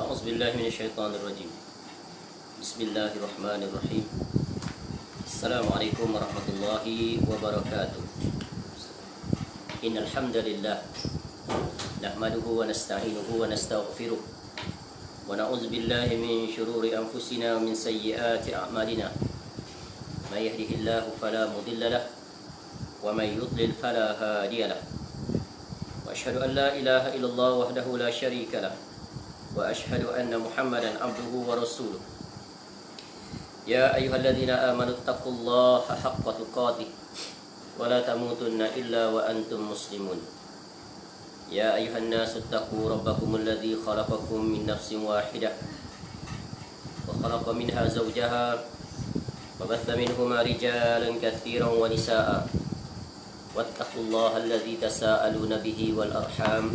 أعوذ بالله من الشيطان الرجيم. بسم الله الرحمن الرحيم. السلام عليكم ورحمة الله وبركاته. إن الحمد لله نحمده ونستعينه ونستغفره ونعوذ بالله من شرور أنفسنا ومن سيئات أعمالنا. من يهده الله فلا مضل له ومن يضلل فلا هادي له. وأشهد أن لا إله إلا الله وحده لا شريك له وأشهد أن محمدا عبده ورسوله. يا أيها الذين آمنوا اتقوا الله حق تقاته ولا تموتن إلا وأنتم مسلمون. يا أيها الناس اتقوا ربكم الذي خلقكم من نفس واحدة وخلق منها زوجها وبث منهما رجالا كثيرا ونساء واتقوا الله الذي تساءلون به والأرحام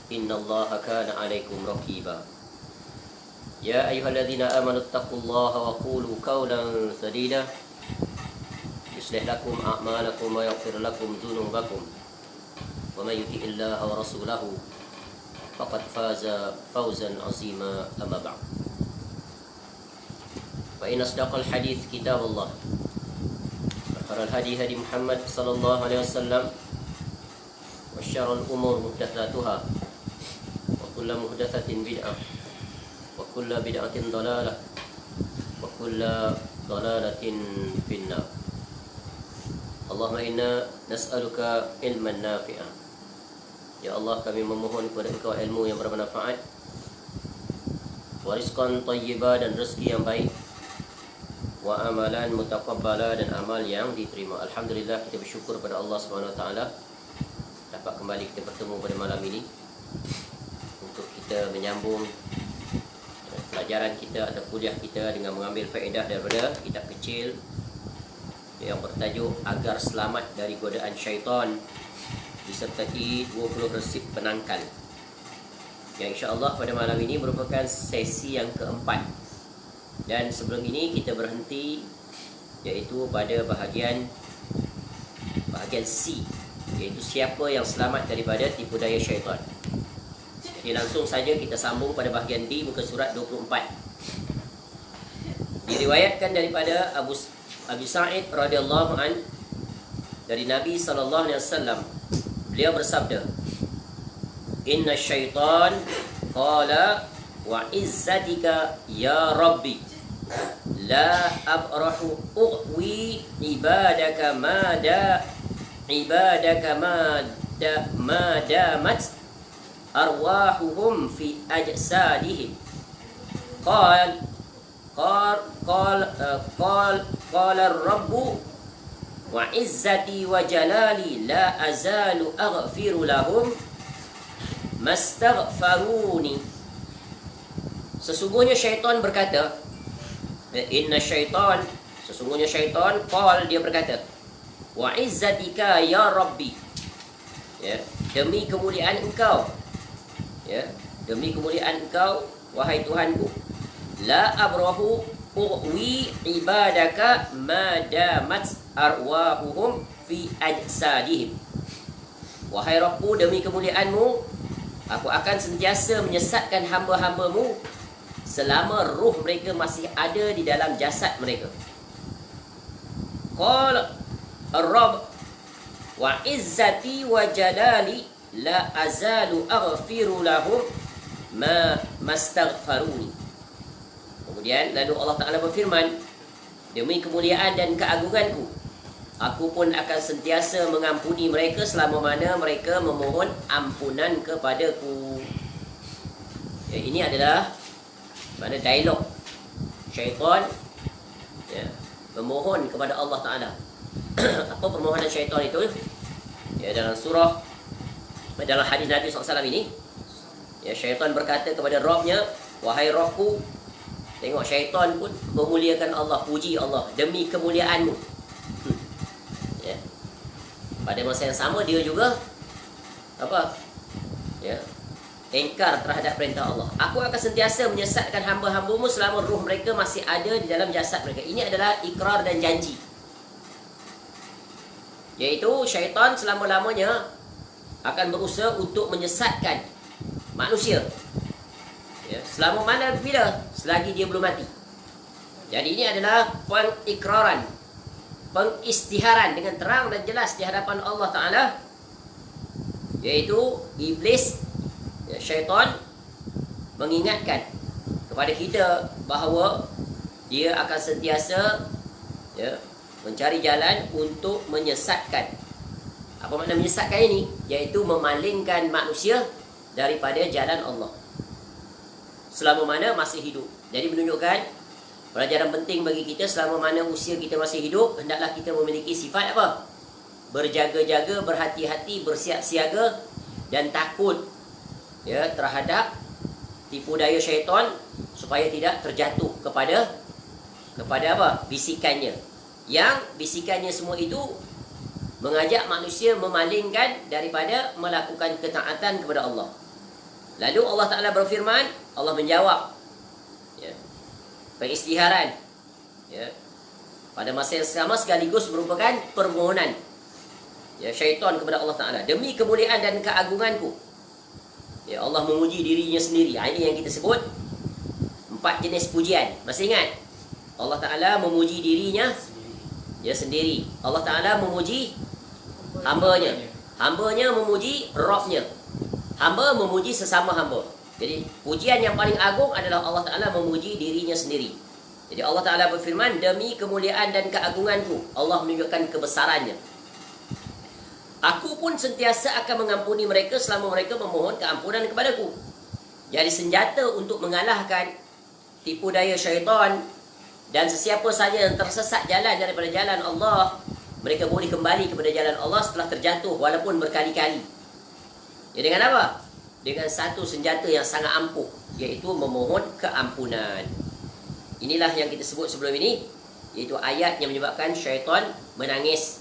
إن الله كان عليكم رقيبا. يا أيها الذين آمنوا اتقوا الله وقولوا قولا سديدا يصلح لكم أعمالكم ويغفر لكم ذنوبكم ومن يطع الله ورسوله فقد فاز فوزا عظيما. أما بعد فإن أصدق الحديث كتاب الله وخير الهدي هدي محمد صلى الله عليه وسلم وشر الأمور محدثاتها وكل محدثة بدعة وكل بدعة ضلالة وكل ضلالة في النار. Allahumma inna nas'aluka ilman nafi'ah. Ya Allah, kami memohon kepada Engkau ilmu yang bermanfaat, wa rizqan thayyibah, dan rezeki yang baik, wa amalan mutaqabbala, dan amal yang diterima. Alhamdulillah, kita bersyukur pada Allah Subhanahu wa taala dapat kembali kita bertemu pada malam ini untuk kita menyambung pelajaran kita atau kuliah kita dengan mengambil faedah daripada kitab kecil yang bertajuk Agar Selamat dari Godaan Syaitan, disertai 20 resip penangkal, yang insya-Allah pada malam ini merupakan sesi yang keempat. Dan sebelum ini kita berhenti iaitu pada bahagian C, iaitu siapa yang selamat daripada tipu daya syaitan. Jadi langsung saja kita sambung pada bahagian D, muka surat 24. Diriwayatkan daripada Abu Sa'id radhiyallahu an dari Nabi sallallahu alaihi wasallam, beliau bersabda, "Inna syaitan qala wa izzatika ya Rabbi la abrahu ughwi ibadaka ma damat arwahuhum fi ajsadihim." قال الرب وعزتي وجلالي لا أزال أغفر لهم ما استغفروني. Sesungguhnya syaitan berkata, inna syaitan, sesungguhnya syaitan, dia berkata, wa izzatika ya Rabbi, ya, demi kemuliaan engkau, ya, demi kemuliaan engkau wahai Tuhanku, la abrahu ughwi ibadaka madamat arwahuhum fi ajsadihim. Wahai Rabbku, demi kemuliaanmu, aku akan sentiasa menyesatkan hamba-hambamu selama ruh mereka masih ada di dalam jasad mereka. Qala ar-rabb wa izzati wa jalali la azalu aghfiru lahum ma mastaghfaruni. Kemudian lalu Allah Ta'ala berfirman, demi kemuliaan dan keagunganku, aku pun akan sentiasa mengampuni mereka selama mana mereka memohon ampunan kepadaku. Ya, ini adalah pada dialog syaitan, ya, memohon kepada Allah Ta'ala. Apa permohonan syaitan itu? Ya, dalam surah, dalam hadis Nabi SAW ini, ya, syaitan berkata kepada Rabbnya, wahai Rabbku, tengok syaitan pun memuliakan Allah, puji Allah, demi kemuliaanmu. Ya. Pada masa yang sama dia juga apa? Ya, engkar terhadap perintah Allah. Aku akan sentiasa menyesatkan hamba-hambamu selama ruh mereka masih ada di dalam jasad mereka. Ini adalah ikrar dan janji. Iaitu syaitan selama-lamanya akan berusaha untuk menyesatkan manusia. Ya, Ya, selama mana bila? Selagi dia belum mati. Jadi ini adalah pengikraran, pengistiharan dengan terang dan jelas di hadapan Allah Ta'ala, iaitu iblis, ya, syaitan mengingatkan kepada kita bahawa dia akan sentiasa, ya, mencari jalan untuk menyesatkan. Apa makna menyesatkan ini? Iaitu memalingkan manusia daripada jalan Allah selama mana masih hidup. Jadi menunjukkan pelajaran penting bagi kita, selama mana usia kita masih hidup, hendaklah kita memiliki sifat apa? Berjaga-jaga, berhati-hati, bersiap-siaga dan takut, ya, terhadap tipu daya syaitan, supaya tidak terjatuh kepada apa? Bisikannya. Yang bisikannya semua itu mengajak manusia memalingkan daripada melakukan ketaatan kepada Allah. Lalu Allah Ta'ala berfirman, Allah menjawab, ya, pengistiharan, ya, pada masa yang sama sekaligus merupakan permohonan, ya, syaitan kepada Allah Ta'ala. Demi kemuliaan dan keagunganku, ya, Allah memuji dirinya sendiri. Ini yang kita sebut 4 jenis pujian. Masih ingat? Allah Ta'ala memuji dirinya, ya, sendiri. Allah Ta'ala memuji hambanya. Hambanya memuji Rabbnya. Hamba memuji sesama hamba. Jadi pujian yang paling agung adalah Allah Ta'ala memuji dirinya sendiri. Jadi Allah Ta'ala berfirman, demi kemuliaan dan keagunganku, Allah menunjukkan kebesarannya, aku pun sentiasa akan mengampuni mereka selama mereka memohon keampunan kepadaku. Jadi senjata untuk mengalahkan tipu daya syaitan dan sesiapa saja yang tersesat jalan daripada jalan Allah, mereka boleh kembali kepada jalan Allah setelah terjatuh walaupun berkali-kali. Ya, dengan apa? Dengan satu senjata yang sangat ampuh, iaitu memohon keampunan. Inilah yang kita sebut sebelum ini, iaitu ayat yang menyebabkan syaitan menangis.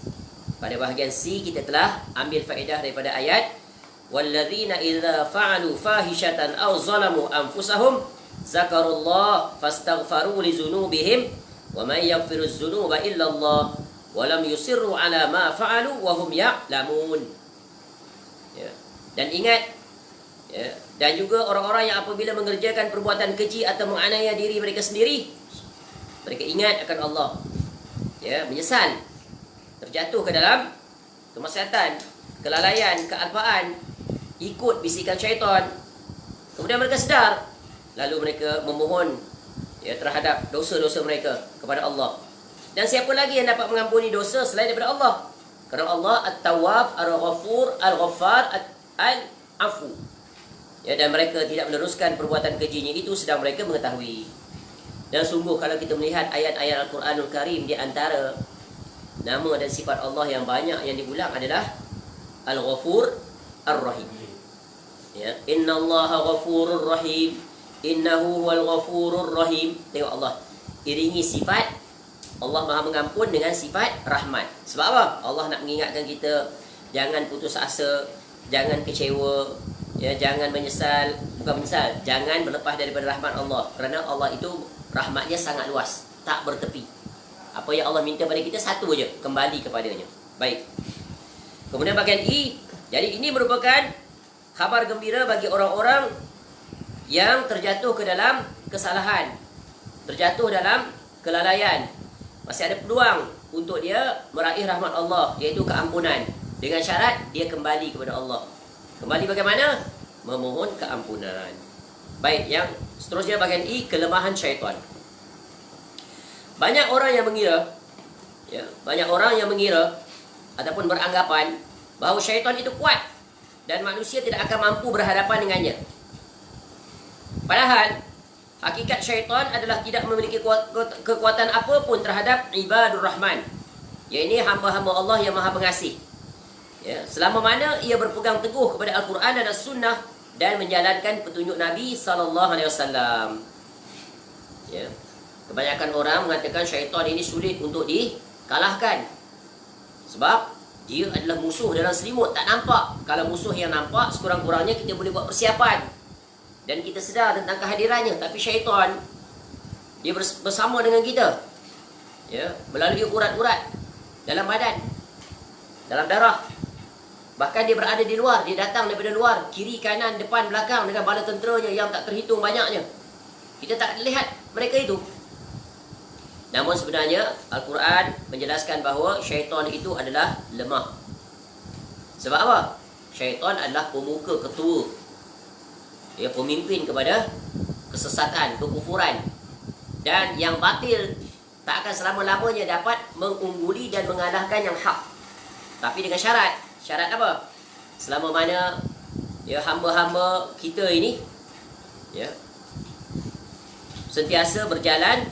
Pada bahagian C kita telah ambil faedah daripada ayat, walladzina idza fa'alu fahishatan aw zalamu anfusahum zakarullah fastaghfaru li dzunubihim wa may yaghfiruz dzunuba illa Allah wa lam yusirru ala ma fa'alu wa hum ya'lamun. Ya. Dan ingat, ya, dan juga orang-orang yang apabila mengerjakan perbuatan keji atau menganiaya diri mereka sendiri, mereka ingat akan Allah, ya, menyesal, terjatuh ke dalam kemaksiatan, kelalaian, kealpaan, ikut bisikan syaitan. Kemudian mereka sedar, lalu mereka memohon, ya, terhadap dosa-dosa mereka kepada Allah. Dan siapa lagi yang dapat mengampuni dosa selain daripada Allah? Kerana Allah At-Tawwab, Al-Ghafur, Al-Ghaffar, Al-Afu. Ya, dan mereka tidak meneruskan perbuatan kejinya itu sedang mereka mengetahui. Dan sungguh kalau kita melihat ayat-ayat Al-Quranul Karim, di antara nama dan sifat Allah yang banyak yang diulang adalah Al-Ghafur Ar-Rahim. Ya, Innallaha Ghafurur Rahim, Innahu huwal Ghafurur Rahim. Tengok Allah iringi sifat Allah Maha Mengampun dengan sifat rahmat. Sebab apa? Allah nak mengingatkan kita, jangan putus asa, jangan kecewa, ya, jangan menyesal. Bukan menyesal, jangan berlepas daripada rahmat Allah. Kerana Allah itu rahmatnya sangat luas, tak bertepi. Apa yang Allah minta pada kita satu aja, kembali kepadanya. Baik. Kemudian bahagian I. Jadi ini merupakan khabar gembira bagi orang-orang yang terjatuh ke dalam kesalahan, terjatuh dalam kelalaian. Masih ada peluang untuk dia meraih rahmat Allah, iaitu keampunan, dengan syarat dia kembali kepada Allah. Kembali bagaimana? Memohon keampunan. Baik, yang seterusnya bahagian I, kelemahan syaitan. Banyak orang yang mengira, ya, banyak orang yang mengira ataupun beranggapan bahawa syaitan itu kuat dan manusia tidak akan mampu berhadapan dengannya. Padahal hakikat syaitan adalah tidak memiliki kekuatan apapun terhadap ibadur rahman, iaitu hamba-hamba Allah yang maha pengasih, ya, selama mana ia berpegang teguh kepada Al-Quran dan As-Sunnah dan menjalankan petunjuk Nabi SAW. Ya, kebanyakan orang mengatakan syaitan ini sulit untuk dikalahkan, sebab dia adalah musuh dalam selimut, tak nampak. Kalau musuh yang nampak, sekurang-kurangnya kita boleh buat persiapan dan kita sedar tentang kehadirannya. Tapi syaitan, dia bersama dengan kita, ya, melalui urat-urat dalam badan, dalam darah, Bahkan dia berada di luar, dia datang daripada luar, kiri, kanan, depan, belakang dengan bala tenteranya yang tak terhitung banyaknya. Kita tak lihat mereka itu. Namun sebenarnya Al-Quran menjelaskan bahawa syaitan itu adalah lemah. Sebab apa? Syaitan adalah pemuka, ketua, dia pemimpin kepada kesesatan, kekufuran. Dan yang batil tak akan selama-lamanya dapat mengungguli dan mengalahkan yang hak. Tapi dengan syarat. Syarat apa? Selama mana ya hamba-hamba kita ini ya sentiasa berjalan,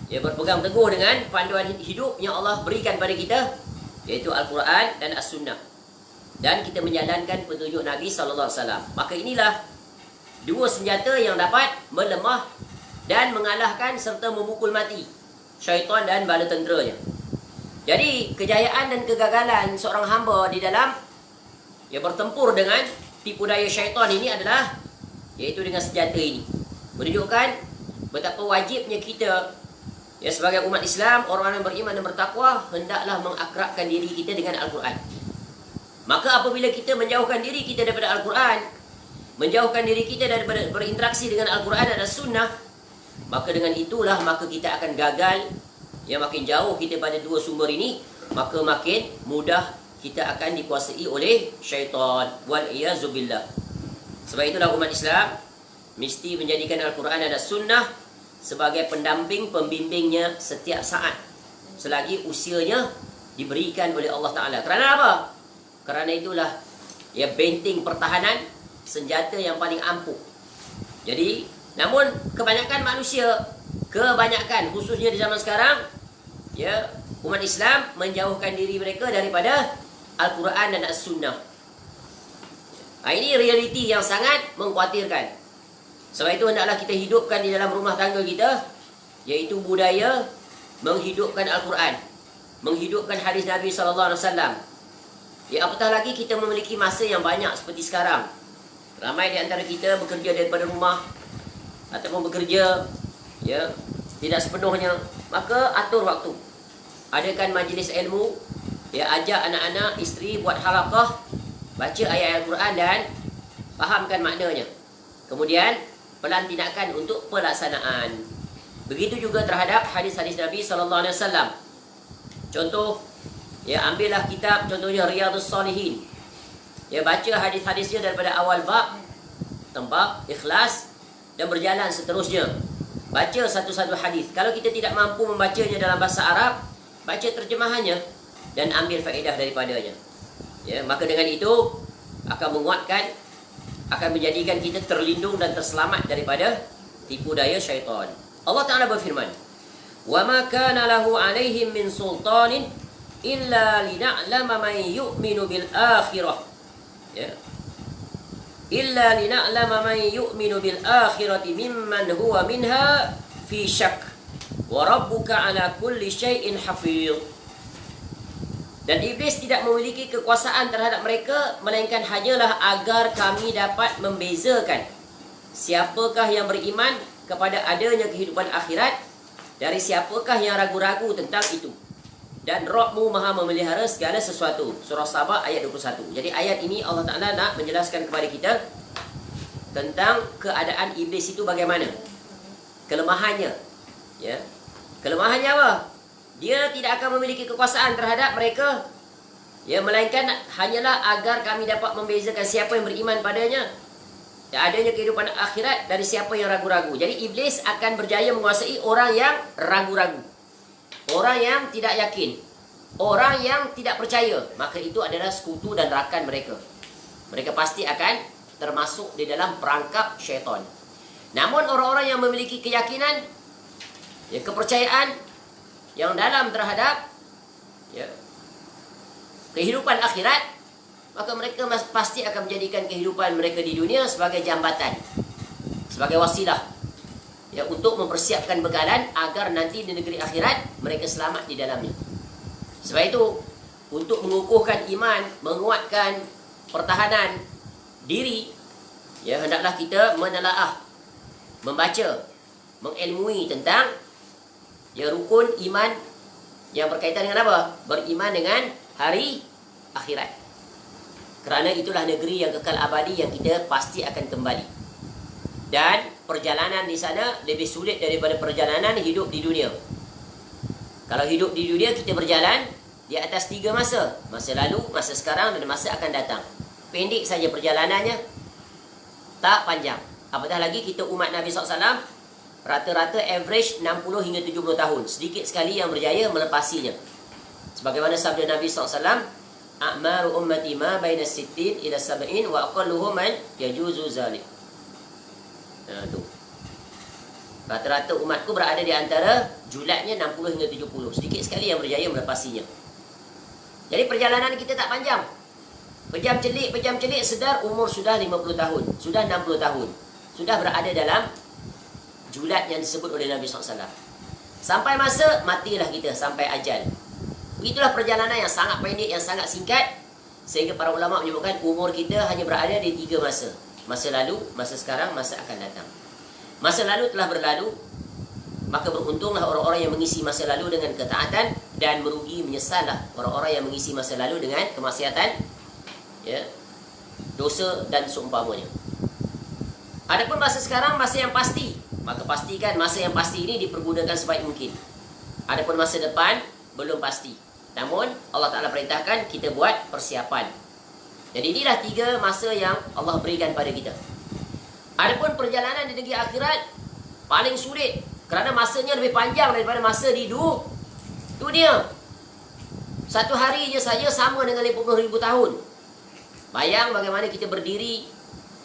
ya berpegang teguh dengan panduan hidup yang Allah berikan pada kita, iaitu Al-Quran dan As-Sunnah. Dan kita menjalankan petunjuk Nabi SAW. Maka inilah dua senjata yang dapat melemah dan mengalahkan serta memukul mati syaitan dan bala tenteranya. Jadi kejayaan dan kegagalan seorang hamba di dalam bertempur dengan tipu daya syaitan ini adalah iaitu dengan senjata ini. Menunjukkan betapa wajibnya kita sebagai umat Islam, orang yang beriman dan bertakwa, hendaklah mengakrabkan diri kita dengan Al-Quran. Maka apabila kita menjauhkan diri kita daripada Al-Quran, menjauhkan diri kita daripada berinteraksi dengan Al-Quran dan As-Sunnah, maka dengan itulah maka kita akan gagal. Makin jauh kita pada dua sumber ini, maka makin mudah kita akan dikuasai oleh syaitan. Wal-iyazubillah. Sebab itulah umat Islam mesti menjadikan Al-Quran dan As-Sunnah sebagai pendamping, pembimbingnya setiap saat, selagi usianya diberikan oleh Allah Ta'ala. Kerana apa? Kerana itulah benteng pertahanan, senjata yang paling ampuh. Jadi, namun kebanyakan manusia, khususnya di zaman sekarang, umat Islam menjauhkan diri mereka daripada Al-Quran dan As-Sunnah. Ini realiti yang sangat mengkhawatirkan. Sebab itu hendaklah kita hidupkan di dalam rumah tangga kita, iaitu budaya menghidupkan Al-Quran, menghidupkan hadis Nabi SAW. Apatah lagi kita memiliki masa yang banyak seperti sekarang. Ramai di antara kita bekerja daripada rumah ataupun bekerja tidak sepenuhnya. Maka atur waktu, adakan majlis ilmu, ajak anak-anak, isteri buat halaqah, baca ayat Al-Quran dan fahamkan maknanya. Kemudian pelan tindakan untuk pelaksanaan. Begitu juga terhadap hadis-hadis Nabi SAW. Contoh, ambillah kitab contohnya Riyadhus Salihin. Baca hadis-hadisnya daripada awal bab, tempat ikhlas, dan berjalan seterusnya. Baca satu-satu hadis. Kalau kita tidak mampu membacanya dalam bahasa Arab, baca terjemahannya dan ambil faedah daripadanya. Maka dengan itu akan menguatkan, akan menjadikan kita terlindung dan terselamat daripada tipu daya syaitan. Allah Ta'ala berfirman, وَمَا كَانَ لَهُ عَلَيْهِمْ مِنْ سُلْطَانٍ إِلَّا لِنَعْلَمَ مَنْ يُؤْمِنُ بِالْآخِرَةِ إِلَّا لِنَعْلَمَ مَنْ يُؤْمِنُ بِالْآخِرَةِ مِمَّنْ هُوَ مِنْهَا فِي شَكٍّ وَرَبُّكَ عَلَى كُلِّ شَيْءٍ حَفِيظٌ. Dan iblis tidak memiliki kekuasaan terhadap mereka, melainkan hanyalah agar kami dapat membezakan siapakah yang beriman kepada adanya kehidupan akhirat dari siapakah yang ragu-ragu tentang itu. Dan Rabbmu maha memelihara segala sesuatu. Surah Sabah ayat 21. Jadi ayat ini Allah Ta'ala nak menjelaskan kepada kita tentang keadaan iblis itu bagaimana, kelemahannya. Kelemahannya apa? Dia tidak akan memiliki kekuasaan terhadap mereka, melainkan hanyalah agar kami dapat membezakan siapa yang beriman padanya dan adanya kehidupan akhirat dari siapa yang ragu-ragu. Jadi iblis akan berjaya menguasai orang yang ragu-ragu, orang yang tidak yakin, orang yang tidak percaya. Maka itu adalah sekutu dan rakan mereka. Mereka pasti akan termasuk di dalam perangkap syaitan. Namun orang-orang yang memiliki keyakinan, kepercayaan yang dalam terhadap kehidupan akhirat, maka mereka pasti akan menjadikan kehidupan mereka di dunia sebagai jambatan, sebagai wasilah, untuk mempersiapkan bekalan agar nanti di negeri akhirat mereka selamat di dalamnya. Sebab itu, untuk mengukuhkan iman, menguatkan pertahanan diri, hendaklah kita menelaah, membaca, mengilmui tentang rukun iman yang berkaitan dengan apa? Beriman dengan hari akhirat. Kerana itulah negeri yang kekal abadi yang kita pasti akan kembali. Dan perjalanan di sana lebih sulit daripada perjalanan hidup di dunia. Kalau hidup di dunia kita berjalan di atas 3 masa. Masa lalu, masa sekarang dan masa akan datang. Pendek saja perjalanannya, tak panjang. Apatah lagi kita umat Nabi SAW, rata-rata average 60 hingga 70 tahun. Sedikit sekali yang berjaya melepasinya. Sebagaimana sabda Nabi SAW, a'maru ummati ma baina sittin ila sab'in wa aqalluhum man yajuzu zalik. Tu. Rata-rata umatku berada di antara julatnya 60 hingga 70. Sedikit sekali yang berjaya melepasinya. Jadi perjalanan kita tak panjang. Pejam celik sedar umur sudah 50 tahun, sudah 60 tahun. Sudah berada dalam julat yang disebut oleh Nabi SAW. Sampai masa matilah kita, sampai ajal. Begitulah perjalanan yang sangat pendek, yang sangat singkat. Sehingga para ulama menyebutkan umur kita hanya berada di 3 masa. Masa lalu, masa sekarang, masa akan datang. Masa lalu telah berlalu, maka beruntunglah orang-orang yang mengisi masa lalu dengan ketaatan, dan merugi, menyesallah orang-orang yang mengisi masa lalu dengan kemaksiatan, ya, dosa dan seumpamanya. Adapun masa sekarang, masa yang pasti, maka pastikan masa yang pasti ini dipergunakan sebaik mungkin. Adapun masa depan belum pasti. Namun Allah Ta'ala perintahkan kita buat persiapan. Jadi inilah 3 masa yang Allah berikan pada kita. Adapun perjalanan di negeri akhirat paling sulit, kerana masanya lebih panjang daripada masa di dunia. Satu hari je saja sama dengan 50,000 tahun. Bayang bagaimana kita berdiri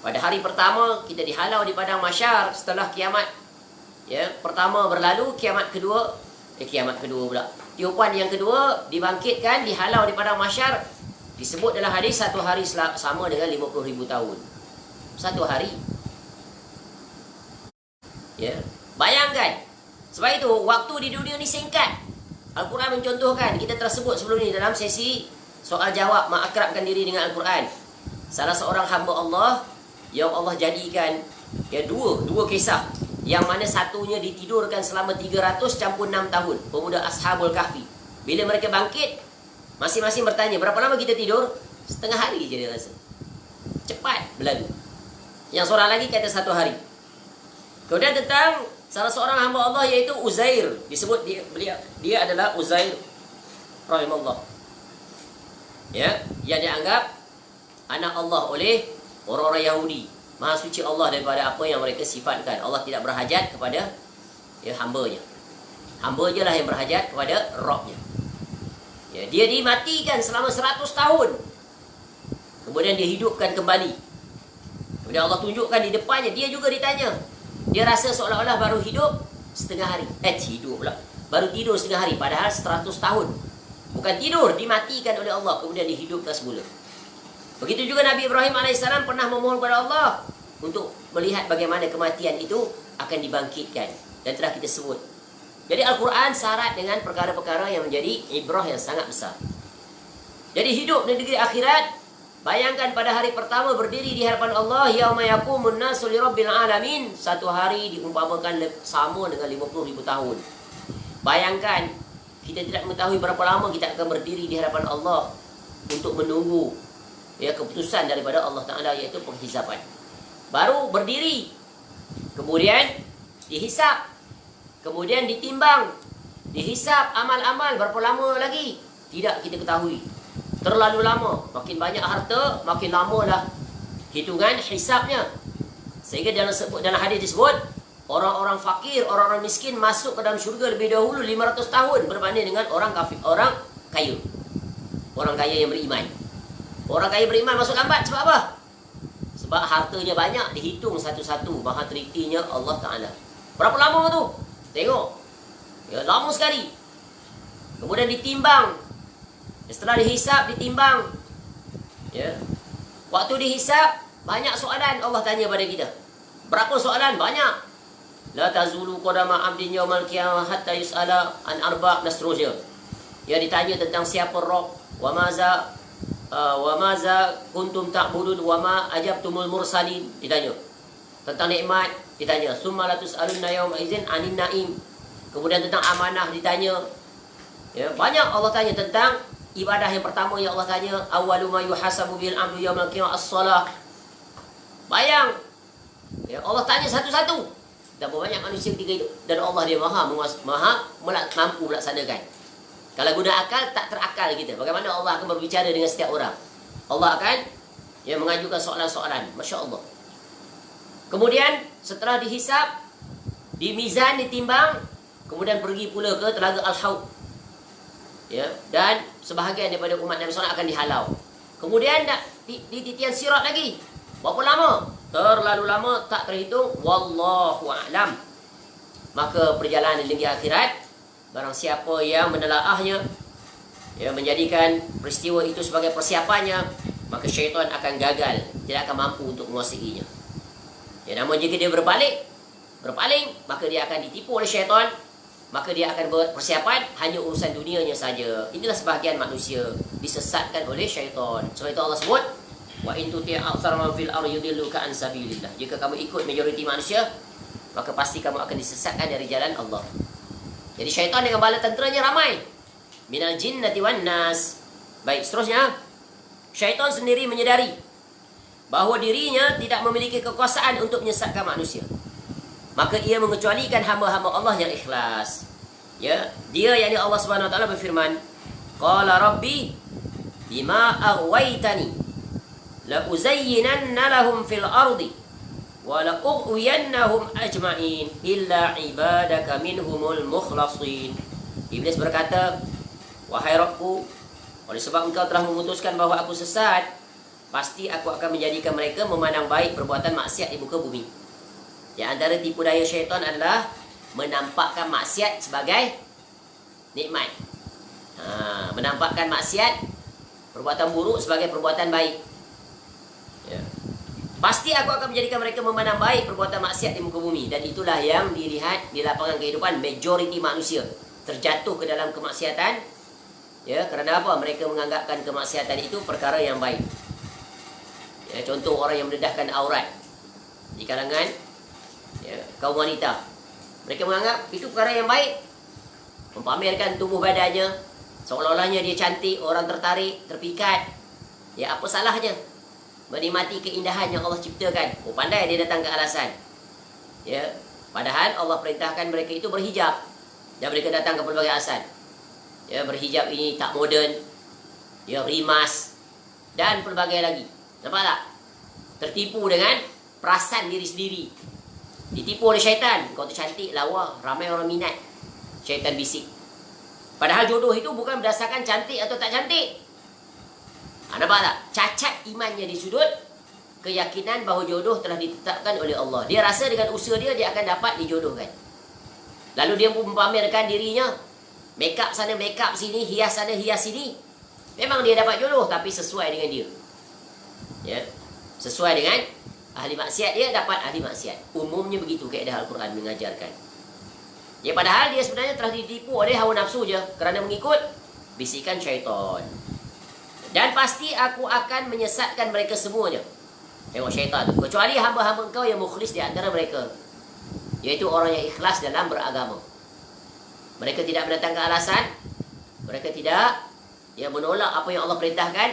pada hari pertama, kita dihalau di padang mahsyar setelah kiamat. Ya, pertama berlalu, kiamat kedua pula. Tiupan yang kedua dibangkitkan, dihalau di padang mahsyar. Disebut dalam hadis satu hari sama dengan 50,000 tahun. Satu hari. Ya, bayangkan. Sebab itu waktu di dunia ni singkat. Al-Quran mencontohkan, kita telah sebut sebelum ini dalam sesi soal jawab, mengakrabkan diri dengan Al-Quran. Salah seorang hamba Allah yang Allah jadikan, ya, dua kisah, yang mana satunya ditidurkan selama 300 campur 6 tahun, pemuda Ashabul Kahfi. Bila mereka bangkit, masing-masing bertanya, berapa lama kita tidur? Setengah hari je dia rasa. Cepat berlalu. Yang seorang lagi kata 1 hari. Kemudian tentang salah seorang hamba Allah, iaitu Uzair. Disebut dia adalah Uzair rahimahullah. Ya, yang dianggap anak Allah oleh orang-orang Yahudi. Maha suci Allah daripada apa yang mereka sifatkan. Allah tidak berhajat kepada, ya, hamba-Nya. Hamba je lah yang berhajat kepada Rabb-Nya. Ya, dia dimatikan selama 100 tahun. Kemudian dia hidupkan kembali. Kemudian Allah tunjukkan di depannya, dia juga ditanya. Dia rasa seolah-olah baru hidup setengah hari. Hidup pula. Baru tidur setengah hari, padahal 100 tahun. Bukan tidur, dimatikan oleh Allah, kemudian dihidupkan semula. Begitu juga Nabi Ibrahim AS pernah memohon kepada Allah untuk melihat bagaimana kematian itu akan dibangkitkan. Dan telah kita sebut. Jadi Al-Quran syarat dengan perkara-perkara yang menjadi ibrah yang sangat besar. Jadi hidup di negeri akhirat, bayangkan pada hari pertama berdiri di hadapan Allah, yauma yaqumun nasu lirabbil alamin. Satu hari diumpamakan sama dengan 50,000 tahun. Bayangkan, kita tidak mengetahui berapa lama kita akan berdiri di hadapan Allah untuk menunggu, ya, keputusan daripada Allah Ta'ala, iaitu penghisapan. Baru berdiri, kemudian dihisap, kemudian ditimbang, dihisap amal-amal. Berapa lama lagi? Tidak kita ketahui. Terlalu lama. Makin banyak harta, makin lamalah hitungan hisapnya. Sehingga dalam hadis disebut, orang-orang fakir, orang-orang miskin masuk ke dalam syurga lebih dahulu 500 tahun berbanding dengan orang kafir, orang kaya. Orang kaya yang beriman. Orang kaya beriman masuk lambat sebab apa? Sebab hartanya banyak, dihitung satu-satu. Maha telitinya Allah Ta'ala. Berapa lama tu? Tengok. Ya, lama sekali. Kemudian ditimbang. Setelah dihisap, ditimbang. Ya. Waktu dihisap, banyak soalan Allah tanya pada kita. Berapa soalan? Banyak. La tazulu qadama 'abdin yaumal qiyamah hatta yus'ala an arba' nasrujah. Ya, ditanya tentang siapa Rabb, wa maza kuntum ta'budun, wa ma ajabtumul mursalin. Ditanya tentang nikmat, ditanya summa la tus'alunna yauma idzin 'anin na'im. Kemudian tentang amanah ditanya. Ya, banyak Allah tanya tentang ibadah yang pertama yang Allah tanya, awwalu ma yuhasabu bil 'abdu yaumil qiyamah as-salah. Bayang, ya, Allah tanya satu-satu. Dan banyak manusia ketika itu, dan Allah dia maha mampu melaksanakan. Kalau guna akal tak terakal kita. Bagaimana Allah akan berbicara dengan setiap orang? Allah akan mengajukan soalan-soalan. Masya Allah. Kemudian setelah dihisap, di mizan, ditimbang, kemudian pergi pula ke telaga Al-Haud. Ya, dan sebahagian daripada umat Nabi SAW akan dihalau. Kemudian di titian sirat lagi. Berapa lama? Terlalu lama, tak terhitung. Wallahu a'lam. Maka perjalanan di akhirat, barang siapa yang menelaahnya, menjadikan peristiwa itu sebagai persiapannya, maka syaitan akan gagal, tidak akan mampu untuk menguasainya. Namun jika dia berpaling, maka dia akan ditipu oleh syaitan, maka dia akan berpersiapan hanya urusan dunianya saja. Inilah sebahagian manusia disesatkan oleh syaitan. Sebab itu Allah sebut, wa in tuti' aktsara man fil ardi yudilluka an sabilillah. Jika kamu ikut majoriti manusia, maka pasti kamu akan disesatkan dari jalan Allah. Jadi syaitan dengan bala tenteranya ramai. Minal jinnati wan nas. Baik, seterusnya, syaitan sendiri menyedari bahawa dirinya tidak memiliki kekuasaan untuk menyesatkan manusia. Maka ia mengecualikan hamba-hamba Allah yang ikhlas. Ya, dia yakni Allah Subhanahu wa taala berfirman, qala rabbi bima aghwaytani la uzayyinanna lahum fil ardi wa la ughwiyannahum ajma'in illa ibadaka minhumul mukhlasin. Iblis berkata, wahai Rabbku, oleh sebab engkau telah memutuskan bahawa aku sesat, pasti aku akan menjadikan mereka memandang baik perbuatan maksiat di muka bumi. Di antara tipu daya syaitan adalah menampakkan maksiat sebagai nikmat. Menampakkan maksiat, perbuatan buruk sebagai perbuatan baik. Ya. Pasti aku akan menjadikan mereka memandang baik perbuatan maksiat di muka bumi. Dan itulah yang dilihat di lapangan kehidupan. Majoriti manusia terjatuh ke dalam kemaksiatan. Ya, kerana apa? Mereka menganggapkan kemaksiatan itu perkara yang baik. Ya, contoh orang yang mendedahkan aurat di kalangan kaum wanita. Mereka menganggap itu perkara yang baik. Mempamerkan tubuh badannya, seolah-olahnya dia cantik, orang tertarik, terpikat. Ya, apa salahnya? Menikmati keindahan yang Allah ciptakan. Pandai dia datang ke alasan. Ya, padahal Allah perintahkan mereka itu berhijab. Dan mereka datang ke pelbagai alasan. Ya, berhijab ini tak moden. Ya, rimas. Dan pelbagai lagi. Nampak tak? Tertipu dengan perasan diri sendiri. Ditipu oleh syaitan. Kau tu cantik, lawa, ramai orang minat. Syaitan bisik. Padahal jodoh itu bukan berdasarkan cantik atau tak cantik. Nampak tak? Cacat imannya di sudut keyakinan bahawa jodoh telah ditetapkan oleh Allah. Dia rasa dengan usaha dia akan dapat dijodohkan. Lalu dia pun mempamerkan dirinya. Make up sana, make up sini, hias sana, hias sini. Memang dia dapat jodoh, tapi sesuai dengan dia. Ya, sesuai dengan ahli maksiat, dia dapat ahli maksiat. Umumnya begitu kaedah Al-Quran mengajarkan. Ya, padahal dia sebenarnya telah ditipu oleh hawa nafsu je kerana mengikut bisikan syaitan. Dan pasti aku akan menyesatkan mereka semuanya. Tengok syaitan. Kecuali hamba-hamba engkau yang mukhlis di antara mereka, iaitu orang yang ikhlas dalam beragama. Mereka tidak mendatangkan alasan. Mereka tidak menolak apa yang Allah perintahkan.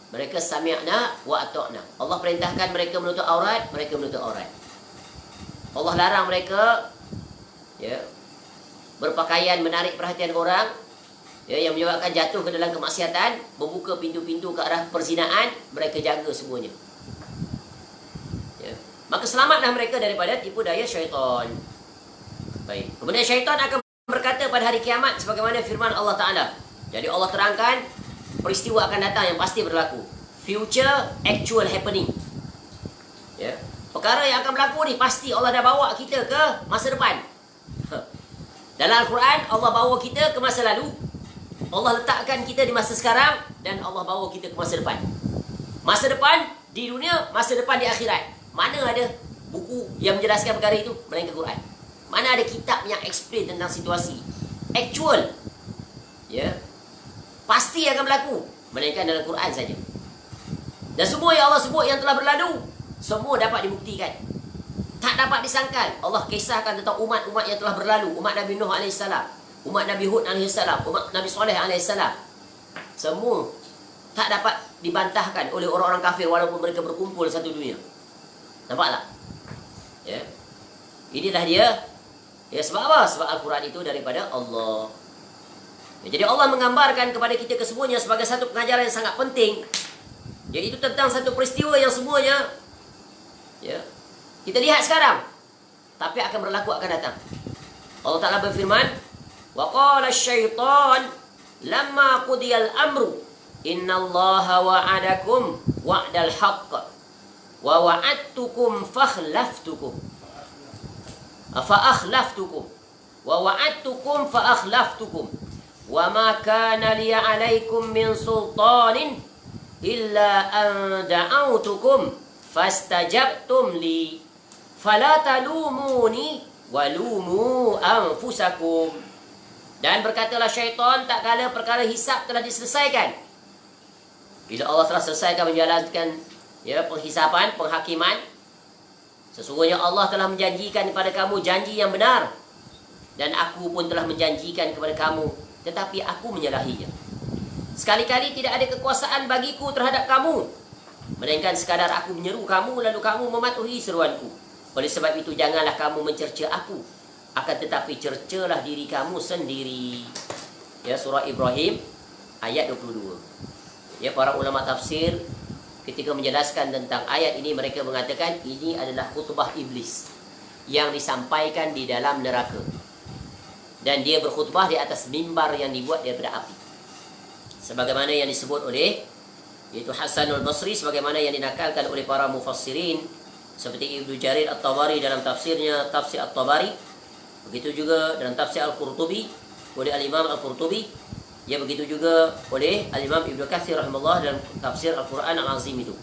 Mereka sami'na wa ata'na. Allah perintahkan mereka menutup aurat, mereka menutup aurat. Allah larang mereka berpakaian menarik perhatian orang, yang menyebabkan jatuh ke dalam kemaksiatan, membuka pintu-pintu ke arah perzinaan, mereka jaga semuanya. Maka selamatlah mereka daripada tipu daya syaitan. Baik. Kemudian syaitan akan berkata pada hari kiamat sebagaimana firman Allah Ta'ala. Jadi Allah terangkan peristiwa akan datang yang pasti berlaku. Future actual happening. Ya. Perkara yang akan berlaku ni pasti Allah dah bawa kita ke masa depan. Dalam Al-Quran Allah bawa kita ke masa lalu. Allah letakkan kita di masa sekarang. Dan Allah bawa kita ke masa depan. Masa depan di dunia, masa depan di akhirat. Mana ada buku yang menjelaskan perkara itu? Melainkan Quran. Mana ada kitab yang explain tentang situasi actual, pasti akan berlaku, melainkan dalam Quran saja. Dan semua yang Allah sebut yang telah berlalu, semua dapat dibuktikan. Tak dapat disangkal. Allah kisahkan tentang umat-umat yang telah berlalu. Umat Nabi Nuh AS, umat Nabi Hud AS, umat Nabi Saleh AS. Semua tak dapat dibantahkan oleh orang-orang kafir walaupun mereka berkumpul satu dunia. Nampak tak? Ya. Inilah dia. Ya, sebab apa? Sebab Al-Quran itu daripada Allah. Ya, jadi Allah menggambarkan kepada kita kesemuanya sebagai satu pengajaran yang sangat penting. Jadi itu tentang satu peristiwa yang semuanya, ya, kita lihat sekarang, tapi akan berlaku, akan datang. Allah Ta'ala berfirman, wa qala syaitan lamma qudiyal amru innallaha wa'adakum wa'dal haqq wa wa'adtukum fakhlaftukum فأخلفتكم ووعدتكم فأخلفتكم وما كان لي عليكم من سلطان إلا أن دعوتكم فاستجبتم لي فلا تلوموني ولوموا أنفسكم. Dan berkatalah syaitan tak kala perkara hisab telah diselesaikan. Bila Allah telah selesaikan menjalankan, ya, penghisapan, penghakiman, sesungguhnya Allah telah menjanjikan kepada kamu janji yang benar. Dan aku pun telah menjanjikan kepada kamu, tetapi aku menyalahinya. Sekali-kali tidak ada kekuasaan bagiku terhadap kamu, melainkan sekadar aku menyeru kamu, lalu kamu mematuhi seruanku. Oleh sebab itu janganlah kamu mencerca aku, akan tetapi cercalah diri kamu sendiri. Ya, surah Ibrahim ayat 22. Ya, para ulama tafsir ketika menjelaskan tentang ayat ini, mereka mengatakan ini adalah khutbah iblis yang disampaikan di dalam neraka. Dan dia berkhutbah di atas mimbar yang dibuat daripada api. Sebagaimana yang disebut oleh, yaitu Hasanul Basri, sebagaimana yang dinakalkan oleh para mufassirin, seperti Ibnu Jarir At-Tabari dalam tafsirnya, Tafsir At-Tabari. Begitu juga dalam tafsir Al-Qurtubi, oleh Al-Imam Al-Qurtubi. Ya, begitu juga oleh Al-Imam Ibnu Katsir rahimahullah dalam tafsir Al-Quran Al-Azim itu.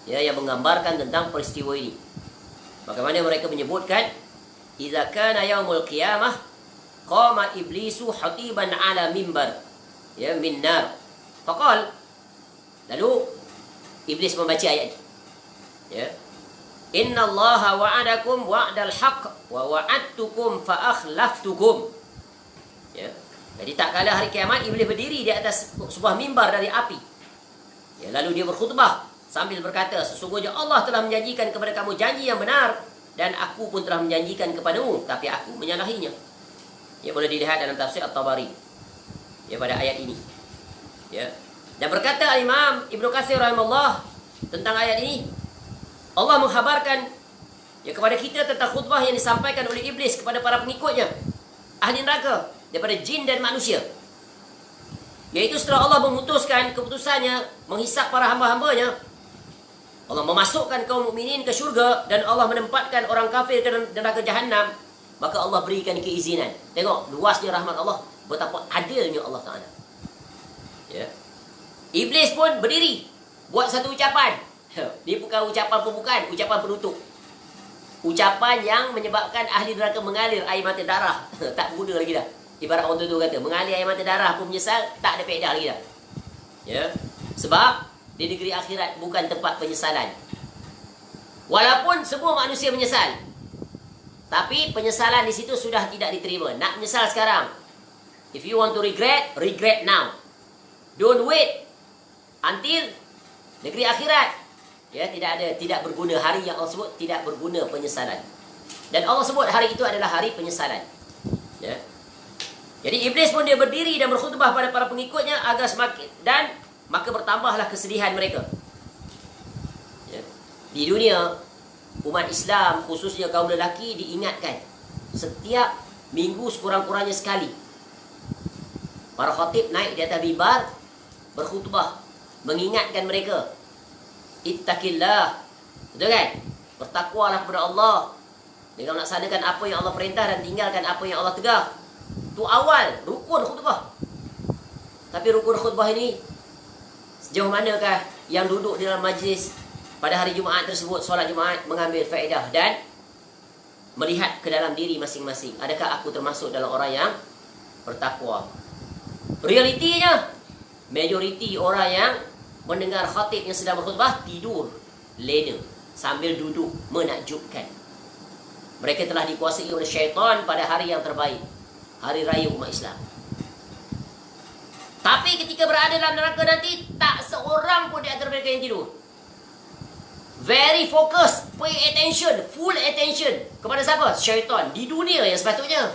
Ya, yang menggambarkan tentang peristiwa ini. Bagaimana mereka menyebutkan, idza kana yaumul qiyamah qama iblisu hatiban ala mimbar, ya, min nar. Faqal, lalu iblis membaca ayat ini. Ya. Innallaha wa'adakum wa'dal haqq wa wa'adtukum fa akhlaftukum. Ya. Jadi tak kala hari kiamat, iblis berdiri di atas sebuah mimbar dari api. Ya, lalu dia berkhutbah sambil berkata, sesungguhnya Allah telah menjanjikan kepada kamu janji yang benar, dan aku pun telah menjanjikan kepadamu, tapi aku menyalahinya. Ya, boleh dilihat dalam tafsir At-Tabari, ya, pada ayat ini. Ya. Dan berkata Imam Ibnu Katsir rahimahullah tentang ayat ini, Allah menghabarkan, ya, kepada kita tentang khutbah yang disampaikan oleh iblis kepada para pengikutnya, ahli neraka, daripada jin dan manusia. Yaitu setelah Allah memutuskan keputusannya menghisap para hamba-hambanya, Allah memasukkan kaum mukminin ke syurga dan Allah menempatkan orang kafir ke neraka jahanam, maka Allah berikan keizinan. Tengok luasnya rahmat Allah, betapa adilnya Allah Ta'ala. Ya. Iblis pun berdiri buat satu ucapan. Dia bukan ucapan pembukaan, ucapan penutup. Ucapan yang menyebabkan ahli neraka mengalir air mata darah. Tak guna lagi dah. Ibarat orang tu kata, mengalir air mata darah pun menyesal, tak ada faedah lagi dah. Ya. Sebab di negeri akhirat bukan tempat penyesalan. Walaupun semua manusia menyesal, tapi penyesalan di situ sudah tidak diterima. Nak menyesal sekarang. If you want to regret, regret now. Don't wait until negeri akhirat. Ya, tidak berguna. Hari yang Allah sebut tidak berguna penyesalan. Dan Allah sebut hari itu adalah hari penyesalan. Ya. Jadi iblis pun dia berdiri dan berkhutbah pada para pengikutnya agar semakin, dan maka bertambahlah kesedihan mereka. Ya. Di dunia, umat Islam khususnya kaum lelaki diingatkan setiap minggu sekurang-kurangnya sekali. Para khatib naik di atas mimbar berkhutbah mengingatkan mereka, ittaqillah, betul kan? Bertakwalah kepada Allah dengan melaksanakan apa yang Allah perintah dan tinggalkan apa yang Allah tegah. Itu awal rukun khutbah. Tapi rukun khutbah ini sejauh manakah yang duduk di dalam majlis pada hari Jumaat tersebut, solat Jumaat, mengambil faedah dan melihat ke dalam diri masing-masing. Adakah aku termasuk dalam orang yang bertakwa? Realitinya, majoriti orang yang mendengar khatib yang sedang berkhutbah tidur lena sambil duduk, menakjubkan. Mereka telah dikuasai oleh syaitan pada hari yang terbaik, hari raya umat Islam. Tapi ketika berada dalam neraka nanti, tak seorang pun di antara mereka yang tidur. Very focus, pay attention, full attention. Kepada siapa? Syaitan. Di dunia yang sepatutnya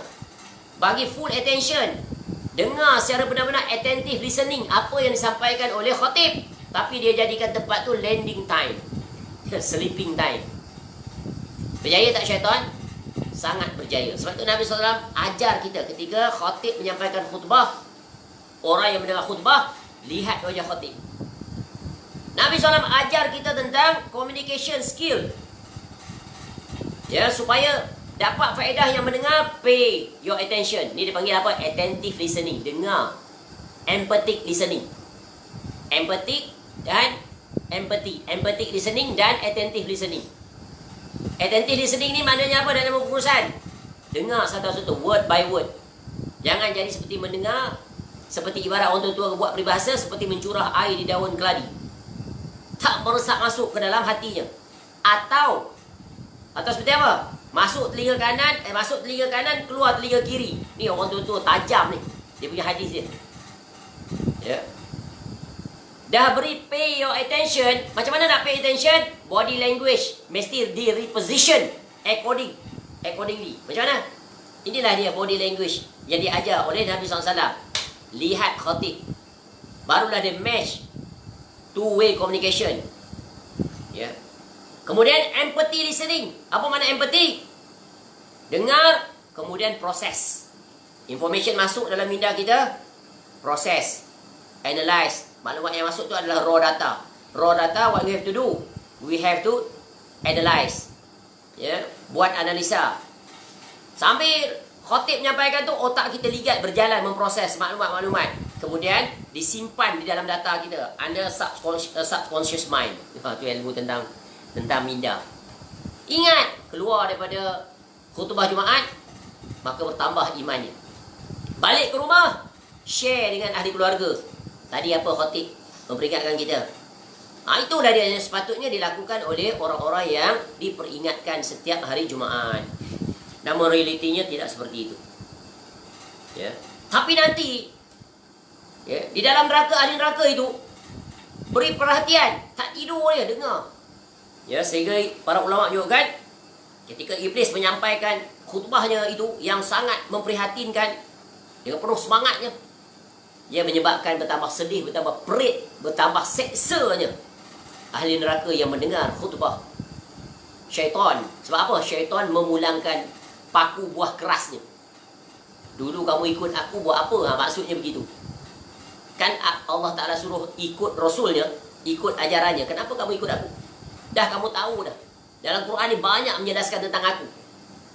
bagi full attention, dengar secara benar-benar attentive listening apa yang disampaikan oleh khatib. Tapi dia jadikan tempat tu landing time, sleeping time. Berjaya tak syaitan? Sangat berjaya. Sebab tu Nabi SAW ajar kita ketika khatib menyampaikan khutbah, orang yang mendengar khutbah, lihat wajah khatib. Nabi SAW ajar kita tentang communication skill. Ya, supaya dapat faedah yang mendengar, pay your attention. Ni dipanggil apa? Attentive listening. Dengar. Empathic listening. Empathic dan empathy. Empathic listening dan attentive listening. Attentive listening ni maknanya apa dalam urusan? Dengar satu-satu, word by word. Jangan jadi seperti mendengar, seperti ibarat orang tua buat peribahasa, seperti mencurah air di daun keladi. Tak meresap masuk ke dalam hatinya. Atau seperti apa? Masuk telinga kanan, keluar telinga kiri. Ni orang tua tajam ni. Dia punya hadis dia. Ya. Dah beri pay your attention. Macam mana nak pay attention? Body language mesti di reposition accordingly. Macam mana? Inilah dia body language yang diajar oleh Nabi SAW. Lihat khatib, barulah dia match two-way communication. Ya. Kemudian empathy listening. Apa makna empathy? Dengar, kemudian proses. Information masuk dalam minda kita, proses, analyze. Maklumat yang masuk tu adalah raw data. Raw data, what we have to do? We have to analyze. Ya, buat analisa. Sambil khatib menyampaikan tu, otak kita ligat berjalan memproses maklumat-maklumat. Kemudian disimpan di dalam data kita, under subconscious mind. Itu ilmu tentang minda. Ingat, keluar daripada khutbah Jumaat, maka bertambah imannya. Balik ke rumah, share dengan ahli keluarga. Tadi apa khatib memperingatkan kita. Itulah dia yang sepatutnya dilakukan oleh orang-orang yang diperingatkan setiap hari Jumaat. Namun realitinya tidak seperti itu. Ya. Tapi nanti, ya, di dalam neraka, ahli neraka itu beri perhatian, tak tidur dia, dengar. Ya, sehingga para ulama juga kan, ketika iblis menyampaikan khutbahnya itu yang sangat memprihatinkan, dengan penuh semangatnya, ia menyebabkan bertambah sedih, bertambah perit, bertambah seksanya ahli neraka yang mendengar khutbah syaitan. Sebab apa? Syaitan memulangkan paku buah kerasnya. Dulu kamu ikut aku buat apa? Maksudnya begitu. Kan Allah Ta'ala suruh ikut Rasulnya, ikut ajarannya. Kenapa kamu ikut aku? Dah kamu tahu dah. Dalam Quran ni banyak menjelaskan tentang aku.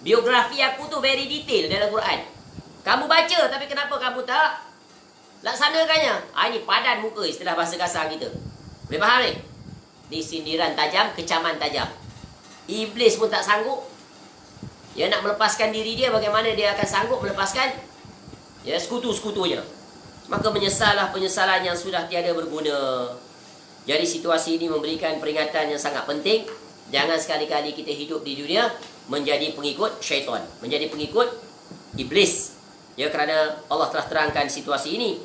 Biografi aku tu very detail dalam Quran. Kamu baca, tapi kenapa kamu tak laksanakannya? Ini padan muka, istilah bahasa kasar kita. Boleh faham ni? Ni sindiran tajam, kecaman tajam. Iblis pun tak sanggup. Ya, nak melepaskan diri dia, bagaimana dia akan sanggup melepaskan ya sekutu-sekutunya? Maka menyesallah penyesalan yang sudah tiada berguna. Jadi situasi ini memberikan peringatan yang sangat penting. Jangan sekali-kali kita hidup di dunia menjadi pengikut syaitan, menjadi pengikut iblis. Ya, kerana Allah telah terangkan situasi ini.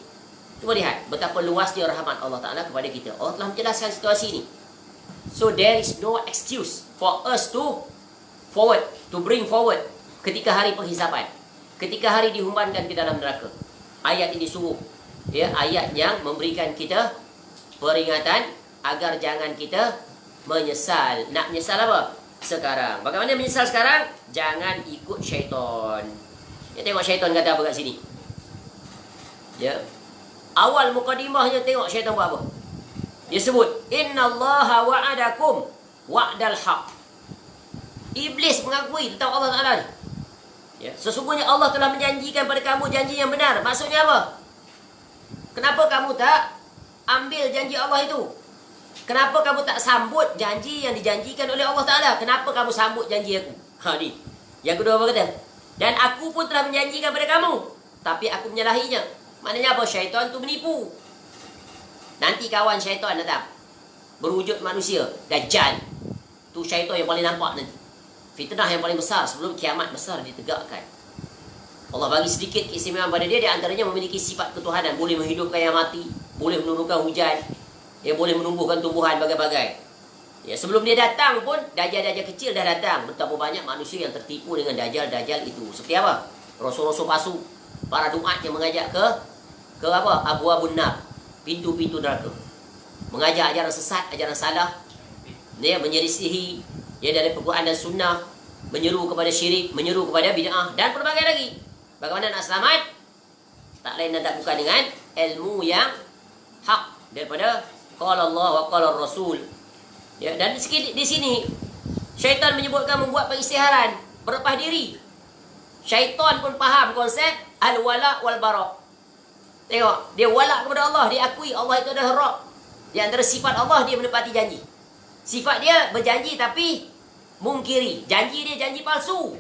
Cuba lihat betapa luasnya rahmat Allah Ta'ala kepada kita. Allah telah menjelaskan situasi ini. So there is no excuse for us to bring forward ketika hari penghisapan, ketika hari dihumbankan ke dalam neraka. Ayat ini sungguh ya, ayat yang memberikan kita peringatan agar jangan kita menyesal. Nak menyesal apa? Sekarang. Bagaimana menyesal sekarang? Jangan ikut syaitan. Ya, tengok syaitan kata apa kat sini. Ya. Awal mukadimahnya tengok syaitan buat apa. Dia sebut, innallaha wa'adakum wa'dal haq. Iblis mengakui tentang Allah Ta'ala. Ya, sesungguhnya Allah telah menjanjikan pada kamu janji yang benar. Maksudnya apa? Kenapa kamu tak ambil janji Allah itu? Kenapa kamu tak sambut janji yang dijanjikan oleh Allah Ta'ala? Kenapa kamu sambut janji aku? Ni. Yang kedua apa kata? Dan aku pun telah menjanjikan pada kamu, tapi aku menyalahinya. Maknanya apa? Syaitan tu menipu. Nanti kawan syaitan datang, berwujud manusia, Dajjal. Tu syaitan yang paling nampak nanti. Fitnah yang paling besar sebelum kiamat besar ditegakkan. Allah bagi sedikit keistimewaan pada dia, di antaranya memiliki sifat ketuhanan, boleh menghidupkan yang mati, boleh menurunkan hujan, boleh menumbuhkan tumbuhan bagai-bagai. Sebelum dia datang pun dajjal-dajjal kecil dah datang. Betapa banyak manusia yang tertipu dengan dajjal-dajjal itu. Seperti apa? Rasul-rasul palsu, para duat yang mengajak ke apa? Abwabun nar, pintu-pintu neraka. Mengajak ajaran sesat, ajaran salah, menyelisihi dari Al-Quran dan Sunnah, menyeru kepada syirik, menyeru kepada bid'ah dan pelbagai lagi. Bagaimana nak selamat? Tak lain dan tak bukan dengan ilmu yang hak daripada qala Allah wa qala Rasul. Dan di sini syaitan menyebutkan membuat pengisytiharan, berlepas diri. Syaitan pun faham konsep al-wala wal bara. Tengok, dia wala kepada Allah, dia akui Allah itu adalah Rabb. Di antara sifat Allah, dia menepati janji. Sifat dia berjanji tapi mungkiri. Janji dia janji palsu.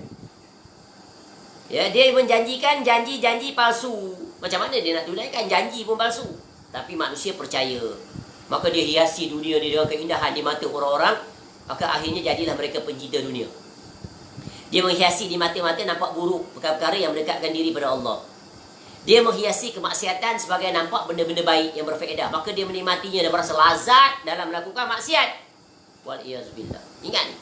Dia menjanjikan janji-janji palsu. Macam mana dia nak tunaikan janji pun palsu? Tapi manusia percaya. Maka dia hiasi dunia dia dengan keindahan di mata orang-orang. Maka akhirnya jadilah mereka pencinta dunia. Dia menghiasi di mata-mata nampak buruk perkara-perkara yang mendekatkan diri pada Allah. Dia menghiasi kemaksiatan sebagai nampak benda-benda baik yang berfaedah. Maka dia menikmatinya dan berasa lazat dalam melakukan maksiat. Wal'iyazbillah. Ingat ni.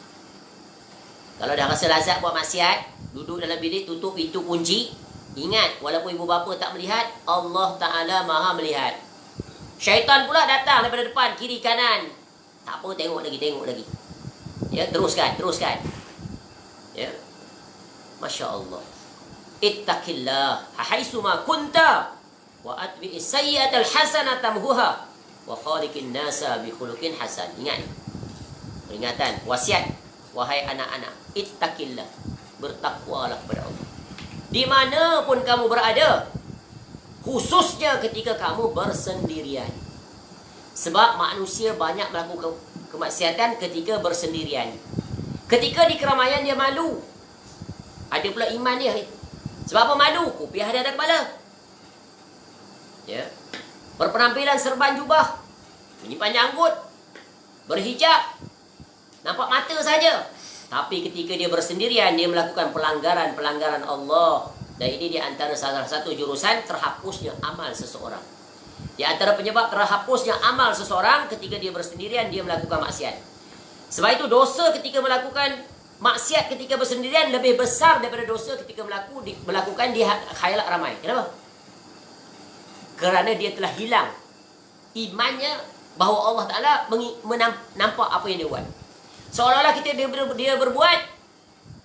Kalau dah rasa lazat buat maksiat, duduk dalam bilik, tutup pintu, kunci. Ingat, walaupun ibu bapa tak melihat, Allah Ta'ala maha melihat. Syaitan pula datang daripada depan, kiri, kanan. Tak apa, tengok lagi. Teruskan. Masya Allah. Ittaqillah haitsuma kunta wa atbi'is sayyi'atal hasanata tamhuha wa khaliqin nasa bi khuluqin hasan. Ingat ni. Peringatan, wasiat, wahai anak-anak, ittaqillah, bertakwalah kepada Allah. Di mana pun kamu berada, khususnya ketika kamu bersendirian. Sebab manusia banyak melakukan kemaksiatan ketika bersendirian. Ketika di keramaian dia malu. Ada pula iman dia. Sebab apa malu? Kopiah dia ada kepala. Berpenampilan serban jubah, menyimpan janggut, berhijab, nampak mata saja. Tapi ketika dia bersendirian, dia melakukan pelanggaran-pelanggaran Allah. Dan ini di antara salah satu jurusan terhapusnya amal seseorang. Di antara penyebab terhapusnya amal seseorang ketika dia bersendirian, dia melakukan maksiat. Sebab itu dosa ketika melakukan maksiat ketika bersendirian lebih besar daripada dosa ketika melakukan di khayalak ramai. Kenapa? Kerana dia telah hilang imannya bahawa Allah Ta'ala nampak apa yang dia buat. Seolah-olah dia berbuat,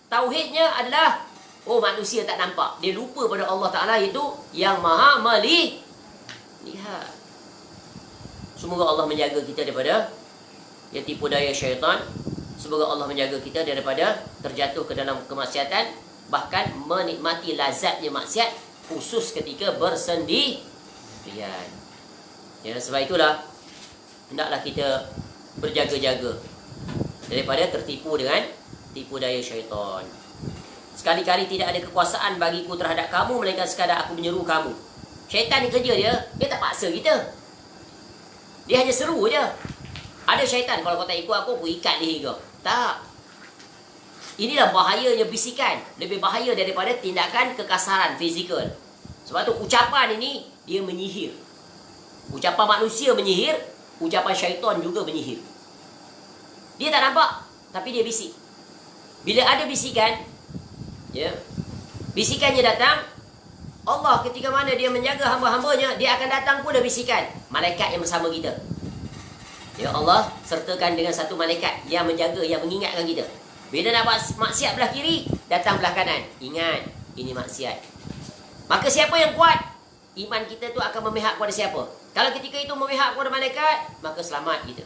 tauhidnya adalah, manusia tak nampak. Dia lupa pada Allah Ta'ala itu yang maha melihat. Semoga Allah menjaga kita daripada tipu daya syaitan. Semoga Allah menjaga kita daripada terjatuh ke dalam kemaksiatan, bahkan menikmati lazatnya maksiat, khusus ketika bersendirian. Sebab itulah hendaklah kita berjaga-jaga daripada tertipu dengan tipu daya syaitan. Sekali-kali tidak ada kekuasaan bagiku terhadap kamu, melainkan sekadar aku menyeru kamu. Syaitan ni kerja dia tak paksa kita. Dia hanya seru je. Ada syaitan, kalau kau tak ikut aku ikat leher kau. Tak. Inilah bahayanya bisikan. Lebih bahaya daripada tindakan kekasaran fizikal. Sebab tu ucapan ini, dia menyihir. Ucapan manusia menyihir, ucapan syaitan juga menyihir. Dia tak nampak, tapi dia bisik. Bila ada bisikan, bisikannya datang, Allah ketika mana dia menjaga hamba-hambanya, dia akan datang pula bisikan. Malaikat yang bersama kita. Allah sertakan dengan satu malaikat yang menjaga, yang mengingatkan kita. Bila nak buat maksiat belah kiri, datang belah kanan. Ingat, ini maksiat. Maka siapa yang kuat, iman kita tu akan memihak kepada siapa? Kalau ketika itu memihak kepada malaikat, maka selamat kita.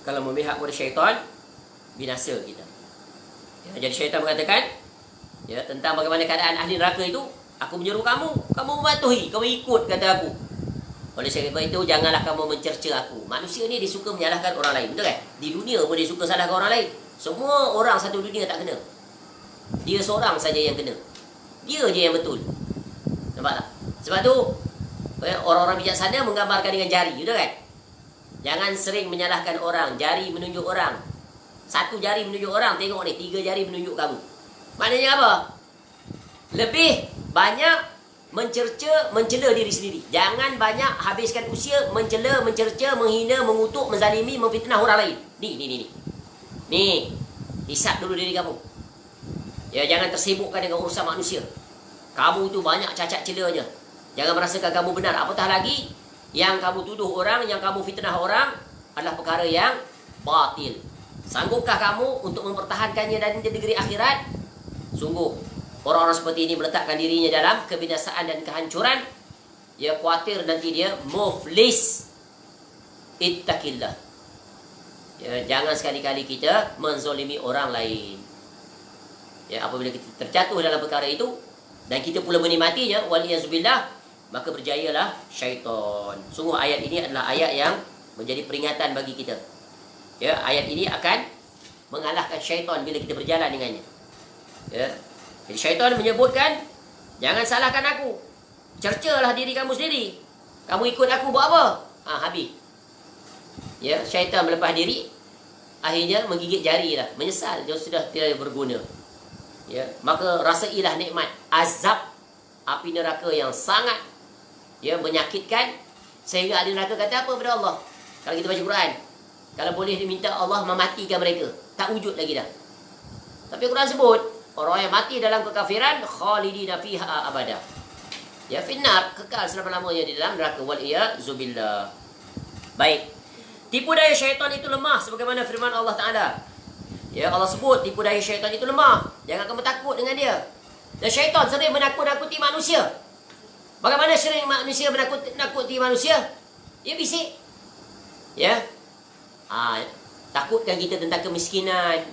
Kalau memihak kepada syaitan, binasa kita. Jadi syaitan mengatakan tentang bagaimana keadaan ahli neraka itu, aku menyeru kamu mematuhi, kamu ikut kata aku. Oleh sebab itu, janganlah kamu mencerca aku. Manusia ni dia suka menyalahkan orang lain, betul kan? Di dunia pun dia suka salahkan orang lain. Semua orang satu dunia tak kena. Dia seorang saja yang kena. Dia je yang betul. Nampak tak? Sebab tu orang-orang bijaksana menggambarkan dengan jari, betul kan? Jangan sering menyalahkan orang. Jari menunjuk orang. Satu jari menunjuk orang, tengok ni, 3 jari menunjuk kamu. Maknanya apa? Lebih banyak mencela diri sendiri. Jangan banyak habiskan usia mencela, mencerca, menghina, mengutuk, menzalimi, memfitnah orang lain. Ni, hisap dulu diri kamu. Ya, jangan tersibukkan dengan urusan manusia. Kamu tu banyak cacat celanya. Jangan merasakan kamu benar. Apatah lagi, yang kamu tuduh orang, yang kamu fitnah orang adalah perkara yang batil. Sanggupkah kamu untuk mempertahankannya dan di negeri akhirat? Sungguh, orang-orang seperti ini meletakkan dirinya dalam kebinasaan dan kehancuran. Dia khawatir nanti dia muflis. Ittaqillah. Ya, jangan sekali-kali kita menzolimi orang lain. Ya, apabila kita terjatuh dalam perkara itu dan kita pula menikmatinya, waliyazubillah, maka berjayalah syaitan. Sungguh ayat ini adalah ayat yang menjadi peringatan bagi kita. Ya, ayat ini akan mengalahkan syaitan bila kita berjalan dengannya. Ya. Jadi syaitan menyebutkan, jangan salahkan aku. Cercalah diri kamu sendiri. Kamu ikut aku buat apa? Habis. Ya, syaitan melepas diri, akhirnya menggigit jari lah, menyesal dia sudah tidak berguna. Ya, maka rasailah nikmat azab api neraka yang sangat menyakitkan, sehingga ahli neraka kata apa kepada Allah? Kalau kita baca Quran, kalau boleh diminta Allah mematikan mereka, tak wujud lagi dah. Tapi Quran sebut orang yang mati dalam kekafiran khalidina fiha abada. Ya, finnar, kekal selama-lamanya di dalam neraka, wal iyazubillah. Baik. Tipu daya syaitan itu lemah sebagaimana firman Allah Ta'ala. Ya, Allah sebut tipu daya syaitan itu lemah. Jangan kamu takut dengan dia. Dan syaitan sering menakut-nakuti manusia. Bagaimana sering manusia menakut-nakuti manusia? Dia bisik. Ya. Takutkan kita tentang kemiskinan.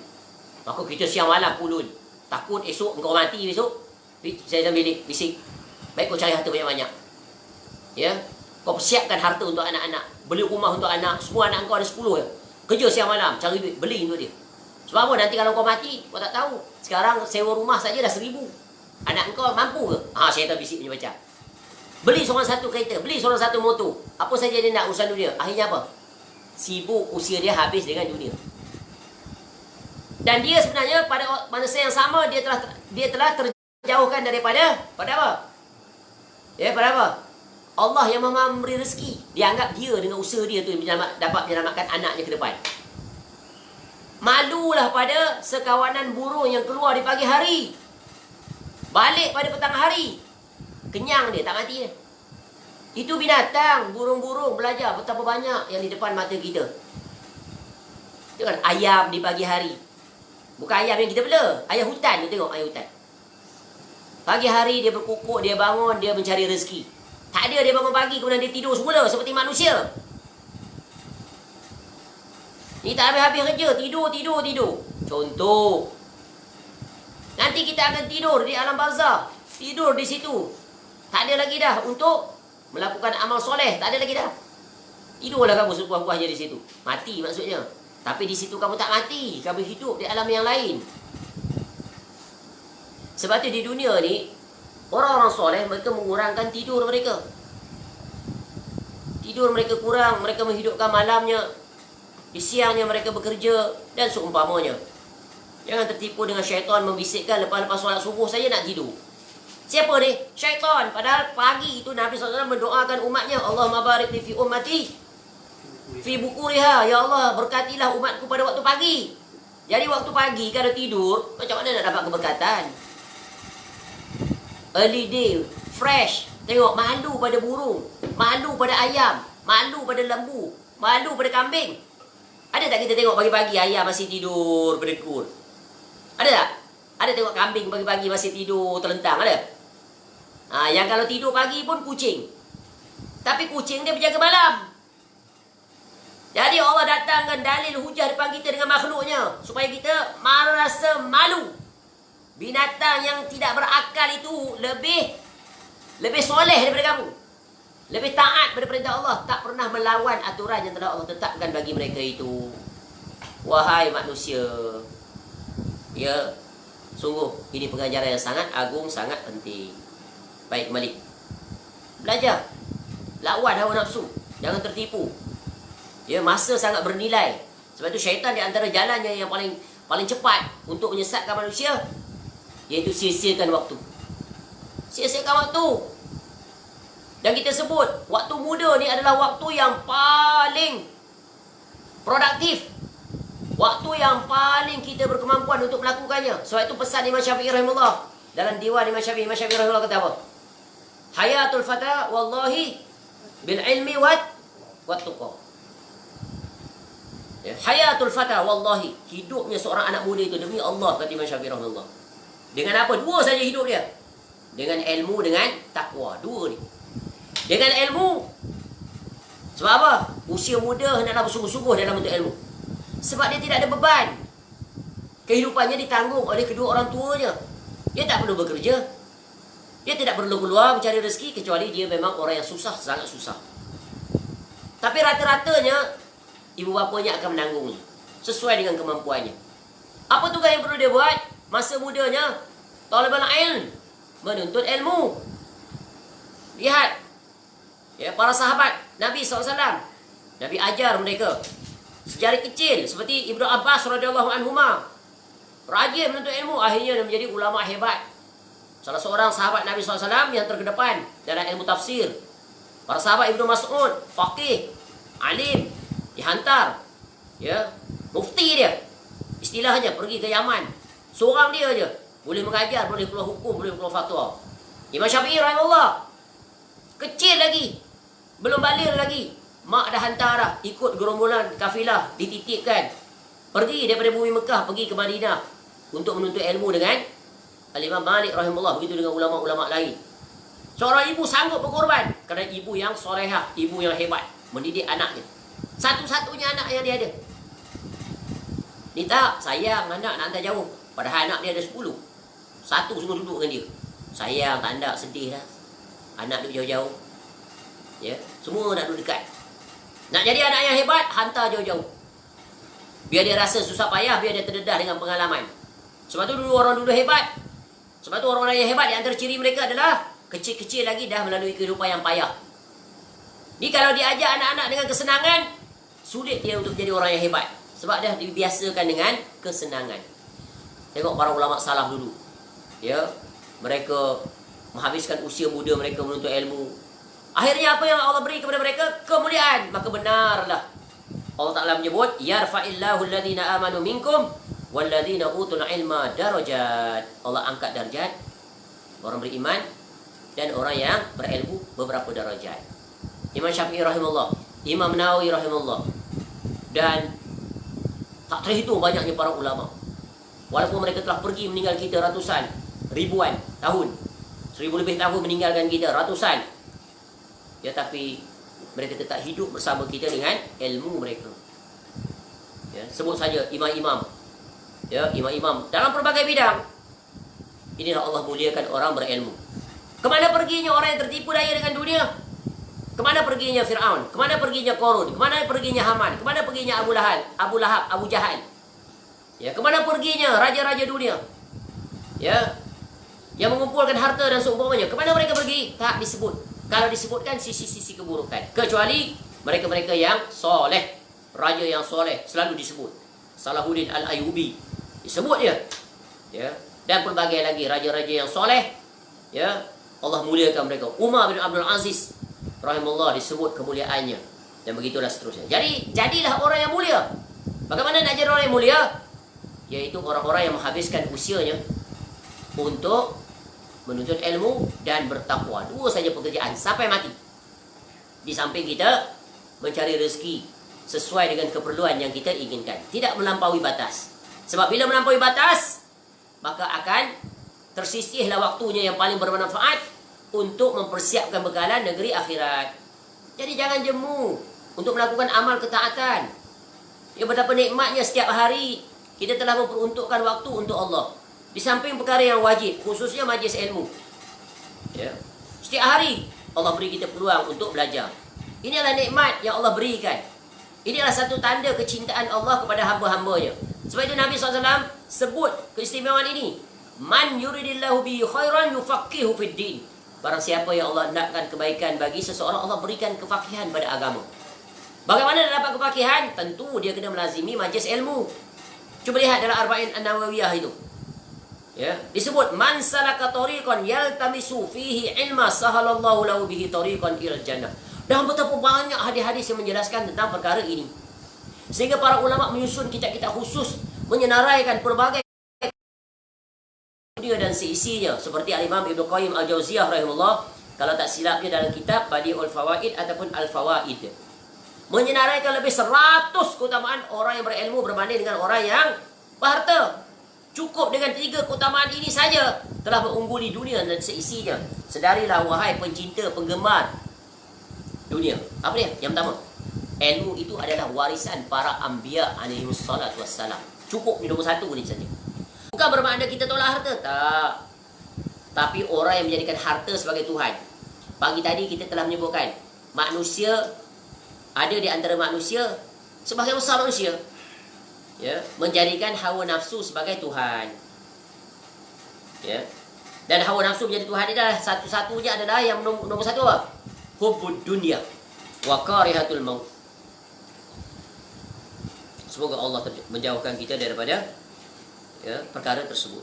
Maka kita siang malam pulun. Takut esok engkau mati besok. Saya dalam bilik bisik. Baik kau cari harta banyak-banyak. Ya. Kau persiapkan harta untuk anak-anak. Beli rumah untuk anak. Semua anak kau ada 10 ya. Kerja siang malam. Cari duit. Beli untuk dia. Sebab apa? Nanti kalau kau mati, kau tak tahu. Sekarang sewa rumah saja dah 1,000. Anak kau mampu ke? Syaitan bisik punya baca. Beli seorang satu kereta. Beli seorang satu motor. Apa saja dia nak urusan dunia. Akhirnya apa? Sibuk, usia dia habis dengan dunia. Dan dia sebenarnya pada masa yang sama dia telah terjauhkan daripada apa? Ya, pada apa? Allah yang Maha memberi rezeki. Dia anggap dia dengan usaha dia tu dapat menyelamatkan anaknya ke depan. Malulah pada sekawanan burung yang keluar di pagi hari, balik pada petang hari. Kenyang dia, tak mati dia. Itu binatang, burung-burung belajar betapa banyak yang di depan mata kita. Itu kan ayam di pagi hari. Bukan ayam yang kita bela, ayam hutan. Kita tengok ayam hutan. Pagi hari dia berkukuk, dia bangun, dia mencari rezeki. Tak ada dia bangun pagi kemudian dia tidur semula seperti manusia. Ni tak habis-habis kerja, tidur. Contoh. Nanti kita akan tidur di alam barzah. Tidur di situ. Tak ada lagi dah untuk melakukan amal soleh. Tak ada lagi dah. Tidurlah kamu sepuas-puasnya di situ. Mati maksudnya. Tapi di situ kamu tak mati. Kamu hidup di alam yang lain. Sebab tu di dunia ni, orang-orang soleh mereka mengurangkan tidur mereka. Tidur mereka kurang, mereka menghidupkan malamnya. Di siangnya mereka bekerja dan seumpamanya. Jangan tertipu dengan syaitan membisikkan lepas-lepas solat subuh saja nak tidur. Siapa ni? Syaitan. Padahal pagi itu Nabi SAW mendoakan umatnya, Allahumma barik li fi ummati fi bukuriha. Ya Allah, berkatilah umatku pada waktu pagi. Jadi waktu pagi kalau tidur, macam mana nak dapat keberkatan? Early day, fresh. Tengok, malu pada burung, malu pada ayam, malu pada lembu, malu pada kambing. Ada tak kita tengok pagi-pagi ayam masih tidur berdengkur? Ada tak? Ada tengok kambing pagi-pagi masih tidur terlentang? Ada? Yang kalau tidur pagi pun kucing. Tapi kucing dia berjaga malam. Jadi Allah datangkan dalil hujah depan kita dengan makhluknya supaya kita merasa malu. Binatang yang tidak berakal itu lebih soleh daripada kamu. Lebih taat pada perintah Allah. Tak pernah melawan aturan yang telah Allah tetapkan bagi mereka itu. Wahai manusia. Ya, sungguh ini pengajaran yang sangat agung, sangat penting. Baik, kembali. Belajar. Lawan hawa nafsu. Jangan tertipu. Ya, masa sangat bernilai. Sebab itu syaitan di antara jalannya yang paling cepat untuk menyesatkan manusia, iaitu sia-siakan waktu. Sia-siakan waktu. Dan kita sebut, waktu muda ni adalah waktu yang paling produktif. Waktu yang paling kita berkemampuan untuk melakukannya. Sebab itu pesan Imam Syafi'i rahimahullah. Dalam diwan Imam Syafi'i rahimahullah kata apa? Hayatul fata wallahi bil ilmi wat tuqa. Ya, hayatul fata wallahi, hidupnya seorang anak muda itu demi Allah, kata Imam Syafi'i rahimahullah. Dengan apa? Dua saja hidup dia. Dengan ilmu, dengan takwa. Dua ni. Dengan ilmu. Sebab apa? Usia muda hendaklah bersungguh-sungguh dalam bentuk ilmu. Sebab dia tidak ada beban. Kehidupannya ditanggung oleh kedua orang tuanya. Dia tak perlu bekerja. Dia tidak perlu keluar mencari rezeki, kecuali dia memang orang yang susah, sangat susah. Tapi rata-ratanya ibu bapanya akan menanggungnya sesuai dengan kemampuannya. Apa tugas yang perlu dia buat? Masa mudanya, talabul ilm, menuntut ilmu. Lihat, ya, para sahabat Nabi SAW, Nabi ajar mereka sejak kecil, seperti Ibnu Abbas radhiyallahu anhuma, rajin menuntut ilmu, akhirnya dia menjadi ulama hebat. Salah seorang sahabat Nabi SAW yang terkedepan dalam ilmu tafsir. Para sahabat Ibnu Mas'ud, faqih, alim, dihantar, ya, mufti dia. Istilahnya pergi ke Yaman. Seorang dia aja boleh mengajar, boleh keluar hukum, boleh keluar fatwa. Imam Syafi'i rahimahullah kecil lagi, belum baligh lagi, mak dah hantar dah, ikut gerombolan kafilah, dititipkan pergi daripada bumi Mekah pergi ke Madinah untuk menuntut ilmu dengan Al-Imam Malik rahimahullah. Begitu dengan ulama-ulama lain. Seorang ibu sanggup berkorban kerana ibu yang solehah, ibu yang hebat, mendidik anaknya. Satu-satunya anak yang dia ada. Ni tak sayang anak nak hantar jauh, padahal anak dia ada 10. Satu semua duduk dengan dia. Sayang tak nak, sedih dah. Anak duduk jauh-jauh. Ya, semua nak duduk dekat. Nak jadi anak yang hebat, hantar jauh-jauh. Biar dia rasa susah payah, biar dia terdedah dengan pengalaman. Sebab tu dulu orang dulu hebat. Sebab tu orang-orang yang hebat, di antara ciri mereka adalah kecil-kecil lagi dah melalui kehidupan yang payah. Ni kalau diajak anak-anak dengan kesenangan, sulit dia untuk jadi orang yang hebat. Sebab dah dibiasakan dengan kesenangan. Tengok para ulama salaf dulu. Ya, mereka menghabiskan usia muda mereka menuntut ilmu. Akhirnya apa yang Allah beri kepada mereka? Kemuliaan. Maka benarlah Allah Ta'ala menyebut, yarfa'illahu alladhina amanu minkum walladhina utul ilma darajat. Allah angkat darjat orang beriman dan orang yang berilmu beberapa darajat. Imam Syafi'i rahimahullah, Imam Nawawi rahimahullah, dan tak terhitung banyaknya para ulama. Walaupun mereka telah pergi meninggal kita ratusan, ribuan tahun, 1000 lebih tahun meninggalkan kita, ratusan, ya, tapi mereka tetap hidup bersama kita dengan ilmu mereka. Ya, sebut saja imam-imam. Ya, imam-imam dalam pelbagai bidang. Inilah Allah muliakan orang berilmu. Kemana perginya orang yang tertipu daya dengan dunia? Kemana perginya Fir'aun? Kemana perginya Qarun? Kemana perginya Haman? Kemana perginya Abu Lahab, Abu Jahal? Ya, kemana perginya raja-raja dunia? Ya, yang mengumpulkan harta dan seumpamanya. Kemana mereka pergi? Tak disebut. Kalau disebutkan sisi-sisi keburukan. Kecuali mereka-mereka yang soleh. Raja yang soleh selalu disebut. Salahuddin Al-Ayyubi disebut dia. Ya, dan pelbagai lagi raja-raja yang soleh. Ya, Allah muliakan mereka. Umar bin Abdul Aziz rahimahullah disebut kemuliaannya. Dan begitulah seterusnya. Jadi, jadilah orang yang mulia. Bagaimana nak jadi orang yang mulia? Yaitu orang-orang yang menghabiskan usianya untuk menuntut ilmu dan bertakwa. Dua saja pekerjaan sampai mati. Di samping kita mencari rezeki sesuai dengan keperluan yang kita inginkan. Tidak melampaui batas. Sebab bila melampaui batas, maka akan tersisihlah waktunya yang paling bermanfaat untuk mempersiapkan bekalan negeri akhirat. Jadi jangan jemu untuk melakukan amal ketaatan. Ya, betapa nikmatnya setiap hari kita telah memperuntukkan waktu untuk Allah. Di samping perkara yang wajib, khususnya majlis ilmu. Ya, setiap hari Allah beri kita peluang untuk belajar. Inilah nikmat yang Allah berikan. Inilah satu tanda kecintaan Allah kepada hamba-hambanya. Sebab itu Nabi SAW sebut keistimewaan ini. Man yuridillahu bihi khairan yufaqihu fid din. Barang siapa yang Allah nakkan kebaikan bagi seseorang, Allah berikan kefakihan pada agama. Bagaimana dia dapat kefakihan? Tentu dia kena melazimi majlis ilmu. Cuba lihat dalam Arba'in An-Nawawiyah itu. Ya, disebut man salaka tariqan yaltamisu fihi ilma sahalallahu lahu bihi tariqan ilal jannah. Dan betapa banyak hadis-hadis yang menjelaskan tentang perkara ini. Sehingga para ulama menyusun kitab-kitab khusus menyenaraikan pelbagai dia dan seisinya, seperti Al-Imam Ibnu Qayyim Al-Jauziyah rahimahullah, kalau tak silapnya dalam kitab Badi'ul Fawaid ataupun Al-Fawaid, menyenaraikan lebih 100 keutamaan orang yang berilmu berbanding dengan orang yang berharta. Cukup dengan 3 keutamaan ini saja telah mengungguli dunia dan seisinya. Sedarilah wahai pencinta, penggemar dunia. Apa dia? Yang pertama, ilmu itu adalah warisan para anbiya alaihi salatu wassalam. Cukup di nombor 1 ni saja. Bukan bermakna kita tolak harta, tak. Tapi orang yang menjadikan harta sebagai Tuhan. Pagi tadi kita telah menyebutkan manusia, ada di antara manusia, sebagai besar manusia, ya, menjadikan hawa nafsu sebagai Tuhan. Ya. Dan hawa nafsu menjadi Tuhan ini adalah satu-satunya adalah yang nombor 1 apa? Hubbud dunya wa karihatul maut. Semoga Allah menjauhkan kita daripada perkara tersebut.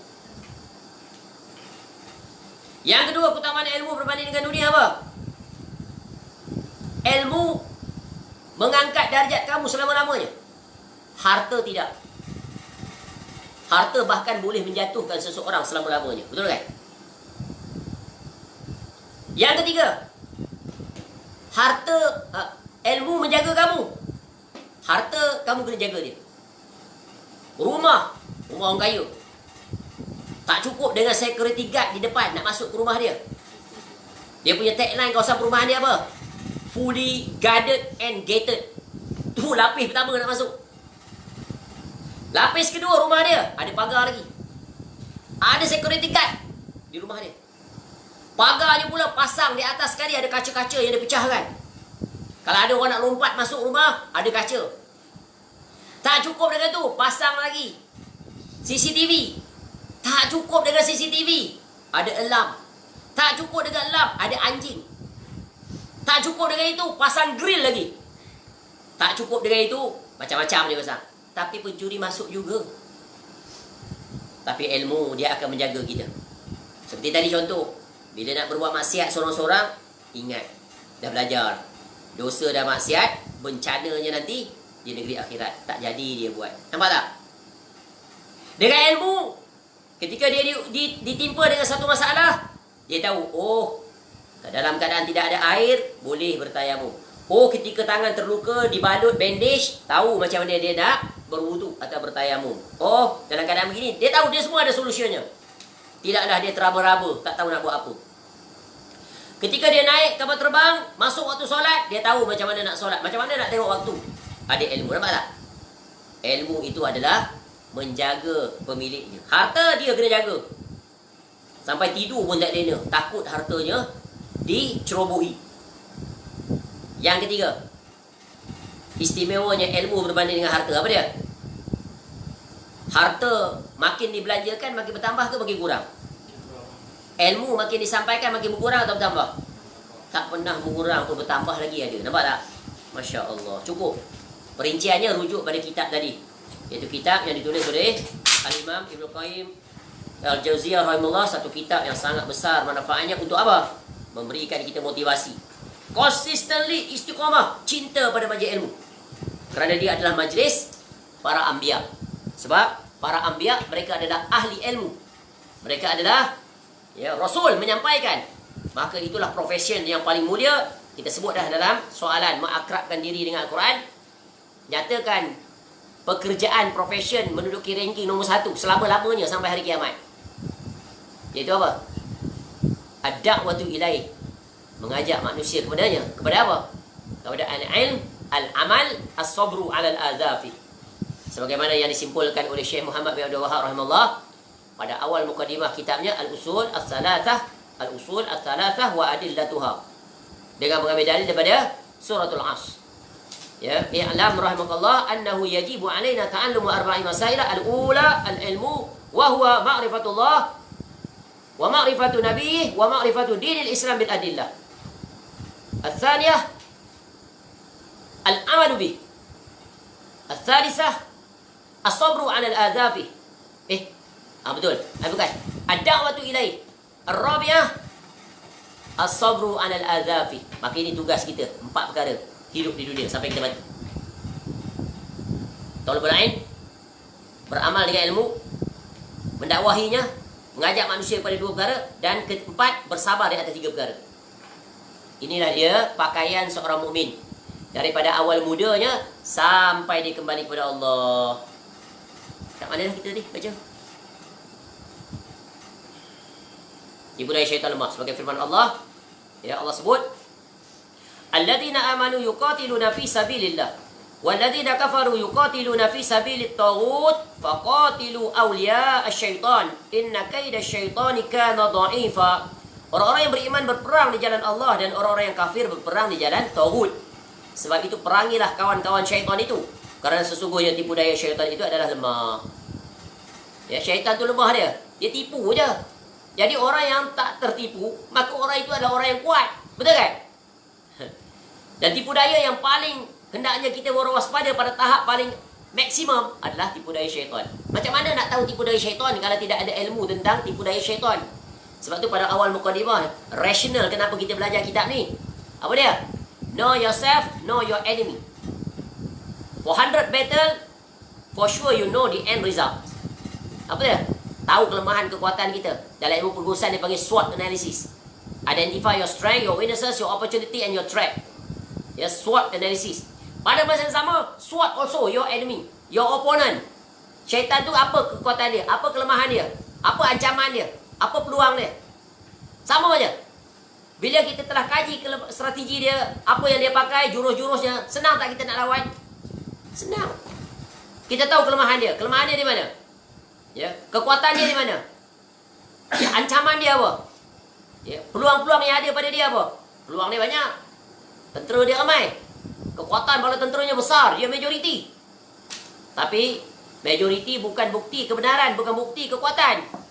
Yang kedua, keutamaan ilmu berbanding dengan dunia apa? Ilmu mengangkat darjat kamu selama-lamanya. Harta tidak. Harta bahkan boleh menjatuhkan seseorang selama-lamanya. Betul kan? Yang ketiga, harta, ilmu menjaga kamu. Harta kamu kena jaga dia. Rumah orang kaya, tak cukup dengan security guard di depan nak masuk ke rumah dia. Dia punya tagline kawasan perumahan dia apa? Fully guarded and gated. Tu lapis pertama nak masuk. Lapis kedua, rumah dia ada pagar lagi, ada security guard di rumah dia. Pagarnya pula pasang di atas sekali, ada kaca-kaca yang dipecahkan. Kalau ada orang nak lompat masuk rumah, ada kaca. Tak cukup dengan tu, pasang lagi CCTV. Tak cukup dengan CCTV, ada alarm. Tak cukup dengan alarm, ada anjing. Tak cukup dengan itu, pasang grill lagi. Tak cukup dengan itu, macam-macam dia pasang. Tapi pencuri masuk juga. Tapi ilmu dia akan menjaga kita. Seperti tadi contoh, bila nak berbuat maksiat sorang-sorang, ingat, dah belajar. Dosa dan maksiat, bencananya nanti di negeri akhirat. Tak jadi dia buat. Nampak tak? Dengan ilmu, ketika dia ditimpa dengan satu masalah, dia tahu, oh, dalam keadaan tidak ada air, boleh bertayamum. Oh, ketika tangan terluka, dibalut bandage, tahu macam mana dia nak berwudu atau bertayamum. Oh, dalam keadaan begini, dia tahu, dia semua ada solusinya. Tidaklah dia teraba-raba, tak tahu nak buat apa. Ketika dia naik kapal terbang, masuk waktu solat, dia tahu macam mana nak solat, macam mana nak tengok waktu. Ada ilmu, nampak tak? Ilmu itu adalah menjaga pemiliknya. Harta dia kena jaga. Sampai tidur pun tak lena, takut hartanya dicerobohi. Yang ketiga, istimewanya ilmu berbanding dengan harta. Apa dia? Harta makin dibelanjakan makin bertambah ke makin kurang? Ilmu makin disampaikan makin berkurang atau bertambah? Tak pernah berkurang pun, bertambah lagi ada. Nampak tak? Masya Allah. Cukup. Perinciannya rujuk pada kitab tadi, iaitu kitab yang ditulis oleh Al-Imam Ibnu Qayyim Al-Jauziyah rahimahullah. Satu kitab yang sangat besar manfaatnya untuk apa? Memberikan kita motivasi, consistently istiqamah, cinta pada majlis ilmu. Kerana dia adalah majlis para anbiya. Sebab para anbiya, mereka adalah ahli ilmu. Mereka adalah Rasul menyampaikan. Maka itulah profession yang paling mulia. Kita sebut dah dalam soalan mengakrabkan diri dengan Al-Quran. Nyatakan pekerjaan profession menduduki ranking nombor 1 selama-lamanya sampai hari kiamat. Iaitu apa? Ad-da'watu ilaih, mengajak manusia kepadanya. Kepada apa? Kepada al-ilm, al-amal, as-sabru 'alal adzafi. Sebagaimana yang disimpulkan oleh Syekh Muhammad bin Abdul Wahhab rahimahullah pada awal mukadimah kitabnya Al-Usul Ats-Tsalatsah, Al-Usul Ats-Tsalatsah wa Adillatuha, dengan mengambil dalil daripada Suratul Asr. Ya, i'lam rahimakallah annahu yajibu alaina ta'allumu arba'i masail. Al-ula al-ilmu wa huwa ma'rifatullah wa ma'rifatu nabiyyih wa ma'rifatu dinil Islam bil adillah. Al-thaniyah al-amalu bih. Al-thalithah as-sabru 'ala al-adhafi. Betul. Bukan. Ad-da'watu ilaih. Ar-rabi'ah as-sabru 'alal adzafi. Maka ini tugas kita, 4 perkara hidup di dunia sampai kita mati. Talabul ilm, beramal dengan ilmu, mendakwahinya, mengajak manusia kepada 2 perkara, dan keempat, bersabar di atas 3 perkara. Inilah dia pakaian seorang mukmin daripada awal mudanya sampai dia kembali kepada Allah. Kat mana dah kita tadi baca? Tipu daya syaitan lemah sebagai firman Allah. Ya, Allah sebut, alladzina amanu yuqatiluna fi sabilillah walladzina kafaru yuqatiluna fi sabilit taghut faqatilu awliya asy-syaitan inna kaida asy-syaitani kana dha'ifa. Orang-orang yang beriman berperang di jalan Allah dan orang-orang yang kafir berperang di jalan taghut. Sebab itu perangilah kawan-kawan syaitan itu, kerana sesungguhnya tipu daya syaitan itu adalah lemah. Ya, syaitan tu lemah dia. Dia tipu je. Jadi orang yang tak tertipu, maka orang itu adalah orang yang kuat. Betul kan? Dan tipu daya yang paling hendaknya kita berwaspada pada tahap paling maksimum adalah tipu daya syaitan. Macam mana nak tahu tipu daya syaitan kalau tidak ada ilmu tentang tipu daya syaitan? Sebab tu pada awal mukadimah, rasional kenapa kita belajar kitab ni. Apa dia? Know yourself, know your enemy. For 100 battle, for sure you know the end result. Apa dia? Tahu kelemahan kekuatan kita. Dalam ilmu pergurusan dia panggil SWOT analysis. Identify your strength, your weaknesses, your opportunity and your threat. Ya, SWOT analysis. Pada masa yang sama, SWOT also your enemy, your opponent. Syaitan tu apa kekuatan dia? Apa kelemahan dia? Apa ancaman dia? Apa peluang dia? Sama aja. Bila kita telah kaji strategi dia, apa yang dia pakai, jurus-jurusnya, senang tak kita nak lawan? Senang. Kita tahu kelemahan dia. Kelemahan dia di mana? Ya, kekuatan dia di mana? Ya, ancaman dia apa? Ya, peluang-peluang yang ada pada dia apa? Peluang dia banyak. Tentera dia ramai. Kekuatan bala tenteranya besar, dia majoriti. Tapi majoriti bukan bukti kebenaran, bukan bukti kekuatan.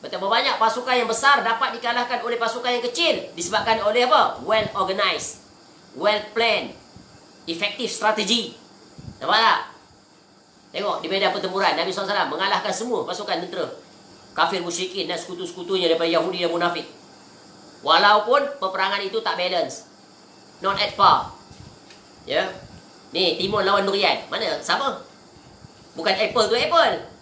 Betapa banyak pasukan yang besar dapat dikalahkan oleh pasukan yang kecil disebabkan oleh apa? Well organized, well planned, effective strategi. Nampak tak? Tengok di medan pertempuran Nabi SAW mengalahkan semua pasukan tentera kafir musyrikin dan sekutu-sekutunya daripada Yahudi dan munafik. Walaupun peperangan itu tak balance, not at par. Ya. Ni timun lawan durian. Mana? Sama. Bukan apple tu apple.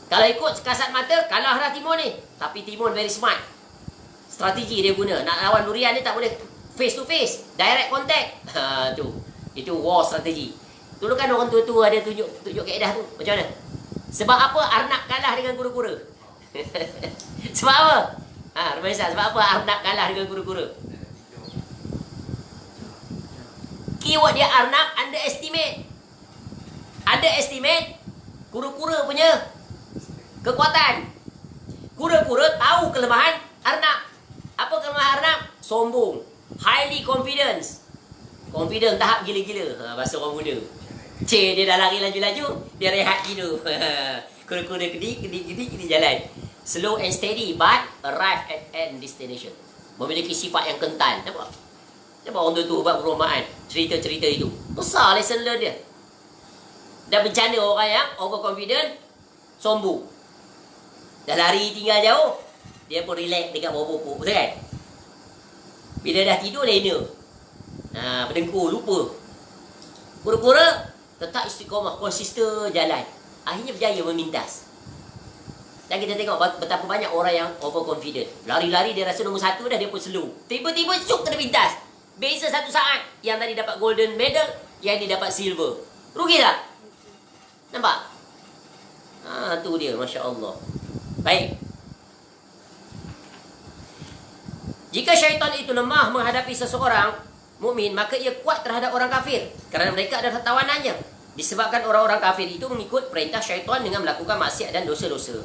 Kalau ikut kasat mata, kalahlah timun ni. Tapi timun very smart. Strategi dia guna. Nak lawan durian ni tak boleh face to face, direct contact. Tu. Itu war strategi. Dulu kan orang tua-tua ada tunjuk kaedah tu. Macam mana? Sebab apa Arnab kalah dengan kura-kura? Sebab apa? Rumaisa, sebab apa Arnab kalah dengan kura-kura? Keyword dia Arnab, underestimate. Underestimate kura-kura punya kekuatan. Kura-kura tahu kelemahan Arnab. Apa kelemahan Arnab? Sombong. Highly confidence. Confident tahap gila-gila. Bahasa orang muda. Dia dah lari laju-laju, dia rehat gitu. Kura-kura kedi jalan. Slow and steady but arrive at end destination. Memiliki sifat yang kental. Nampak? Nampak orang tu buat perumahan. Cerita-cerita itu. Besar lesson learn dia. Dan bencana orang yang overconfident, sombong. Dah lari tinggal jauh, dia pun relax dekat bawah pokok. Betul kan? Bila dah tidur, lena. Berdengkur, lupa. Kura-kura tetap istiqamah, konsisten jalan. Akhirnya berjaya memintas. Dan kita tengok betapa banyak orang yang overconfident. Lari-lari dia rasa nombor 1 dah, dia pun slow. Tiba-tiba cuk kena pintas. Beza 1 saat. Yang tadi dapat golden medal, yang ni dapat silver. Rugi tak? Nampak? Tu dia, Masya Allah. Baik. Jika syaitan itu lemah menghadapi seseorang mukmin, maka ia kuat terhadap orang kafir kerana mereka adalah tawanannya. Disebabkan orang-orang kafir itu mengikut perintah syaitan dengan melakukan maksiat dan dosa-dosa.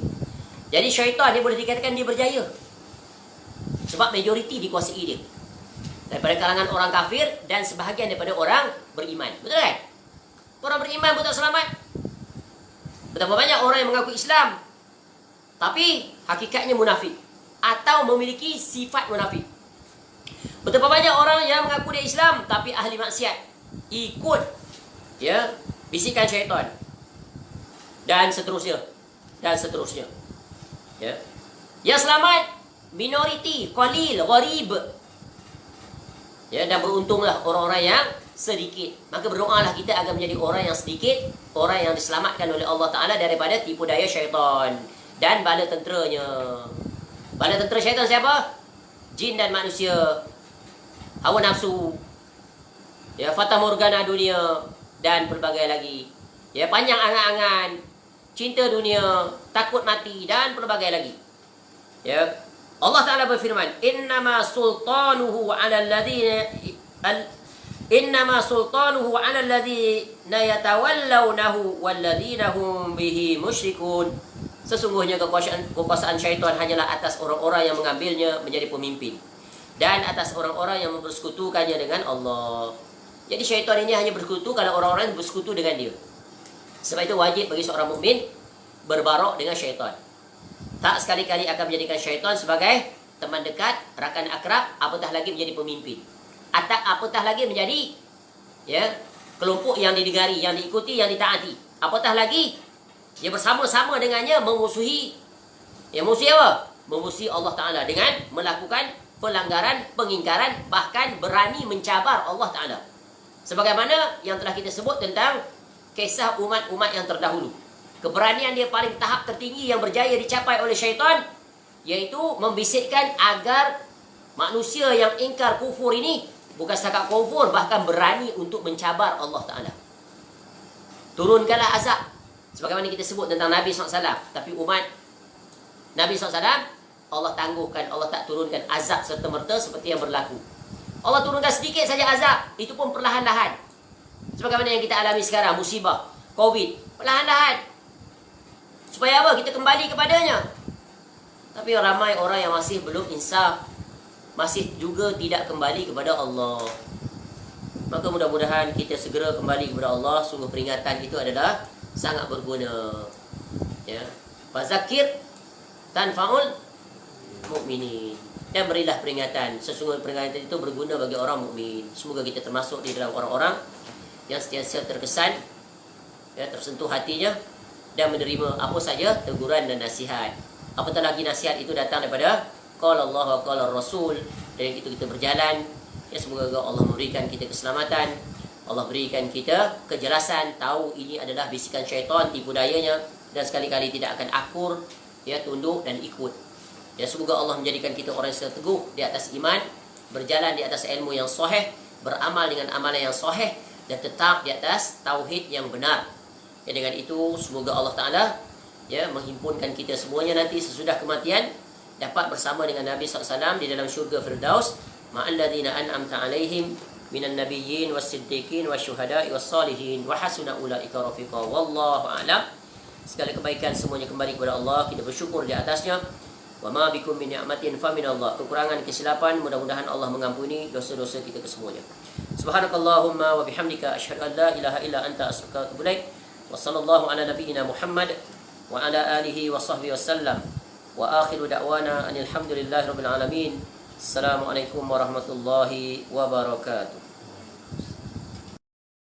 Jadi syaitan dia boleh dikatakan dia berjaya sebab majoriti dikuasai dia daripada kalangan orang kafir dan sebahagian daripada orang beriman. Betul kan? Orang beriman pun tak selamat. Betapa banyak orang yang mengaku Islam tapi hakikatnya munafik atau memiliki sifat munafik. Betapa banyak orang yang mengaku dia Islam tapi ahli maksiat, ikut bisikan syaitan dan seterusnya. dan seterusnya. Ya. Yang selamat minoriti, qalil, gharib. Ya, dan beruntunglah orang-orang yang sedikit. Maka berdoalah kita agar menjadi orang yang sedikit, orang yang diselamatkan oleh Allah Ta'ala daripada tipu daya syaitan dan bala tenteranya. Bala tentera syaitan siapa? Jin dan manusia. Hawa nafsu, ya, fata morgana dunia, dan pelbagai lagi. Ya, panjang angan-angan, cinta dunia, takut mati, dan pelbagai lagi. Ya, Allah Ta'ala berfirman, Innama sultanuhu 'ala alladhina yatawallawnahu walladhina hum bihi musyrikun. Sesungguhnya kekuasaan syaitan hanyalah atas orang-orang yang mengambilnya menjadi pemimpin, dan atas orang-orang yang mempersekutukannya dengan Allah. Jadi syaitan ini hanya bersekutu kalau orang-orang bersekutu dengan dia. Sebab itu wajib bagi seorang mukmin berbarok dengan syaitan. Tak sekali-kali akan menjadikan syaitan sebagai teman dekat, rakan akrab, apatah lagi menjadi pemimpin. Atau apatah lagi menjadi, ya, kelompok yang didengari, yang diikuti, yang ditaati. Apatah lagi dia bersama-sama dengannya memusuhi. Ya, musuhi apa? Memusuhi Allah Ta'ala dengan melakukan pelanggaran, pengingkaran, bahkan berani mencabar Allah Ta'ala. Sebagaimana yang telah kita sebut tentang kisah umat-umat yang terdahulu. Keberanian dia paling tahap tertinggi yang berjaya dicapai oleh syaitan, yaitu membisikkan agar manusia yang ingkar kufur ini bukan setakat kufur, bahkan berani untuk mencabar Allah Ta'ala. Turunkanlah azab, sebagaimana kita sebut tentang Nabi SAW. Tapi umat Nabi SAW, Allah tangguhkan, Allah tak turunkan azab serta-merta seperti yang berlaku. Allah turunkan sedikit saja azab, itu pun perlahan-lahan. Sebagaimana yang kita alami sekarang, musibah, COVID, perlahan-lahan. Supaya apa? Kita kembali kepadanya. Tapi ramai orang yang masih belum insaf, masih juga tidak kembali kepada Allah. Maka mudah-mudahan kita segera kembali kepada Allah. Sungguh peringatan itu adalah sangat berguna. Ya. Fazakir tanfa'ul mukminin. Dan berilah peringatan. Sesungguhnya peringatan itu berguna bagi orang mukmin. Semoga kita termasuk di dalam orang-orang yang sentiasa terkesan, ya, tersentuh hatinya dan menerima apa saja teguran dan nasihat. Apatah lagi nasihat itu datang daripada qala Allah wa qala Rasul. Dan itu kita berjalan. Ya, semoga Allah memberikan kita keselamatan. Allah berikan kita kejelasan, tahu ini adalah bisikan syaitan, tipu dayanya, dan sekali-kali tidak akan akur, ya, tunduk dan ikut. Ya, semoga Allah menjadikan kita orang yang teguh di atas iman, berjalan di atas ilmu yang sahih, beramal dengan amalan yang sahih, dan tetap di atas tauhid yang benar. Ya, dengan itu semoga Allah Ta'ala, ya, menghimpunkan kita semuanya nanti sesudah kematian dapat bersama dengan Nabi SAW di dalam syurga Firdaus, ma'alladzina an'amta alaihim minan nabiyyin was-siddiqin wasyuhada'i was-salihin wa hasuna ulaika rafiqa. Wallahu a'lam. Segala kebaikan semuanya kembali kepada Allah, kita bersyukur di atasnya. Wa ma bikum min ni'matin fa min Allah. Kekurangan, kesilapan, mudah-mudahan Allah mengampuni dosa-dosa kita kesemuanya. Subhanakallahumma wa bihamdika asyhadu an la ilaha illa anta astaghfiruka wa atubu ilaik. Wa sallallahu ala nabiyyina Muhammad wa ala alihi wa sahbihi wasallam. Wa akhiru da'wana anil hamdulillahi rabbil alamin. Assalamualaikum warahmatullahi wabarakatuh.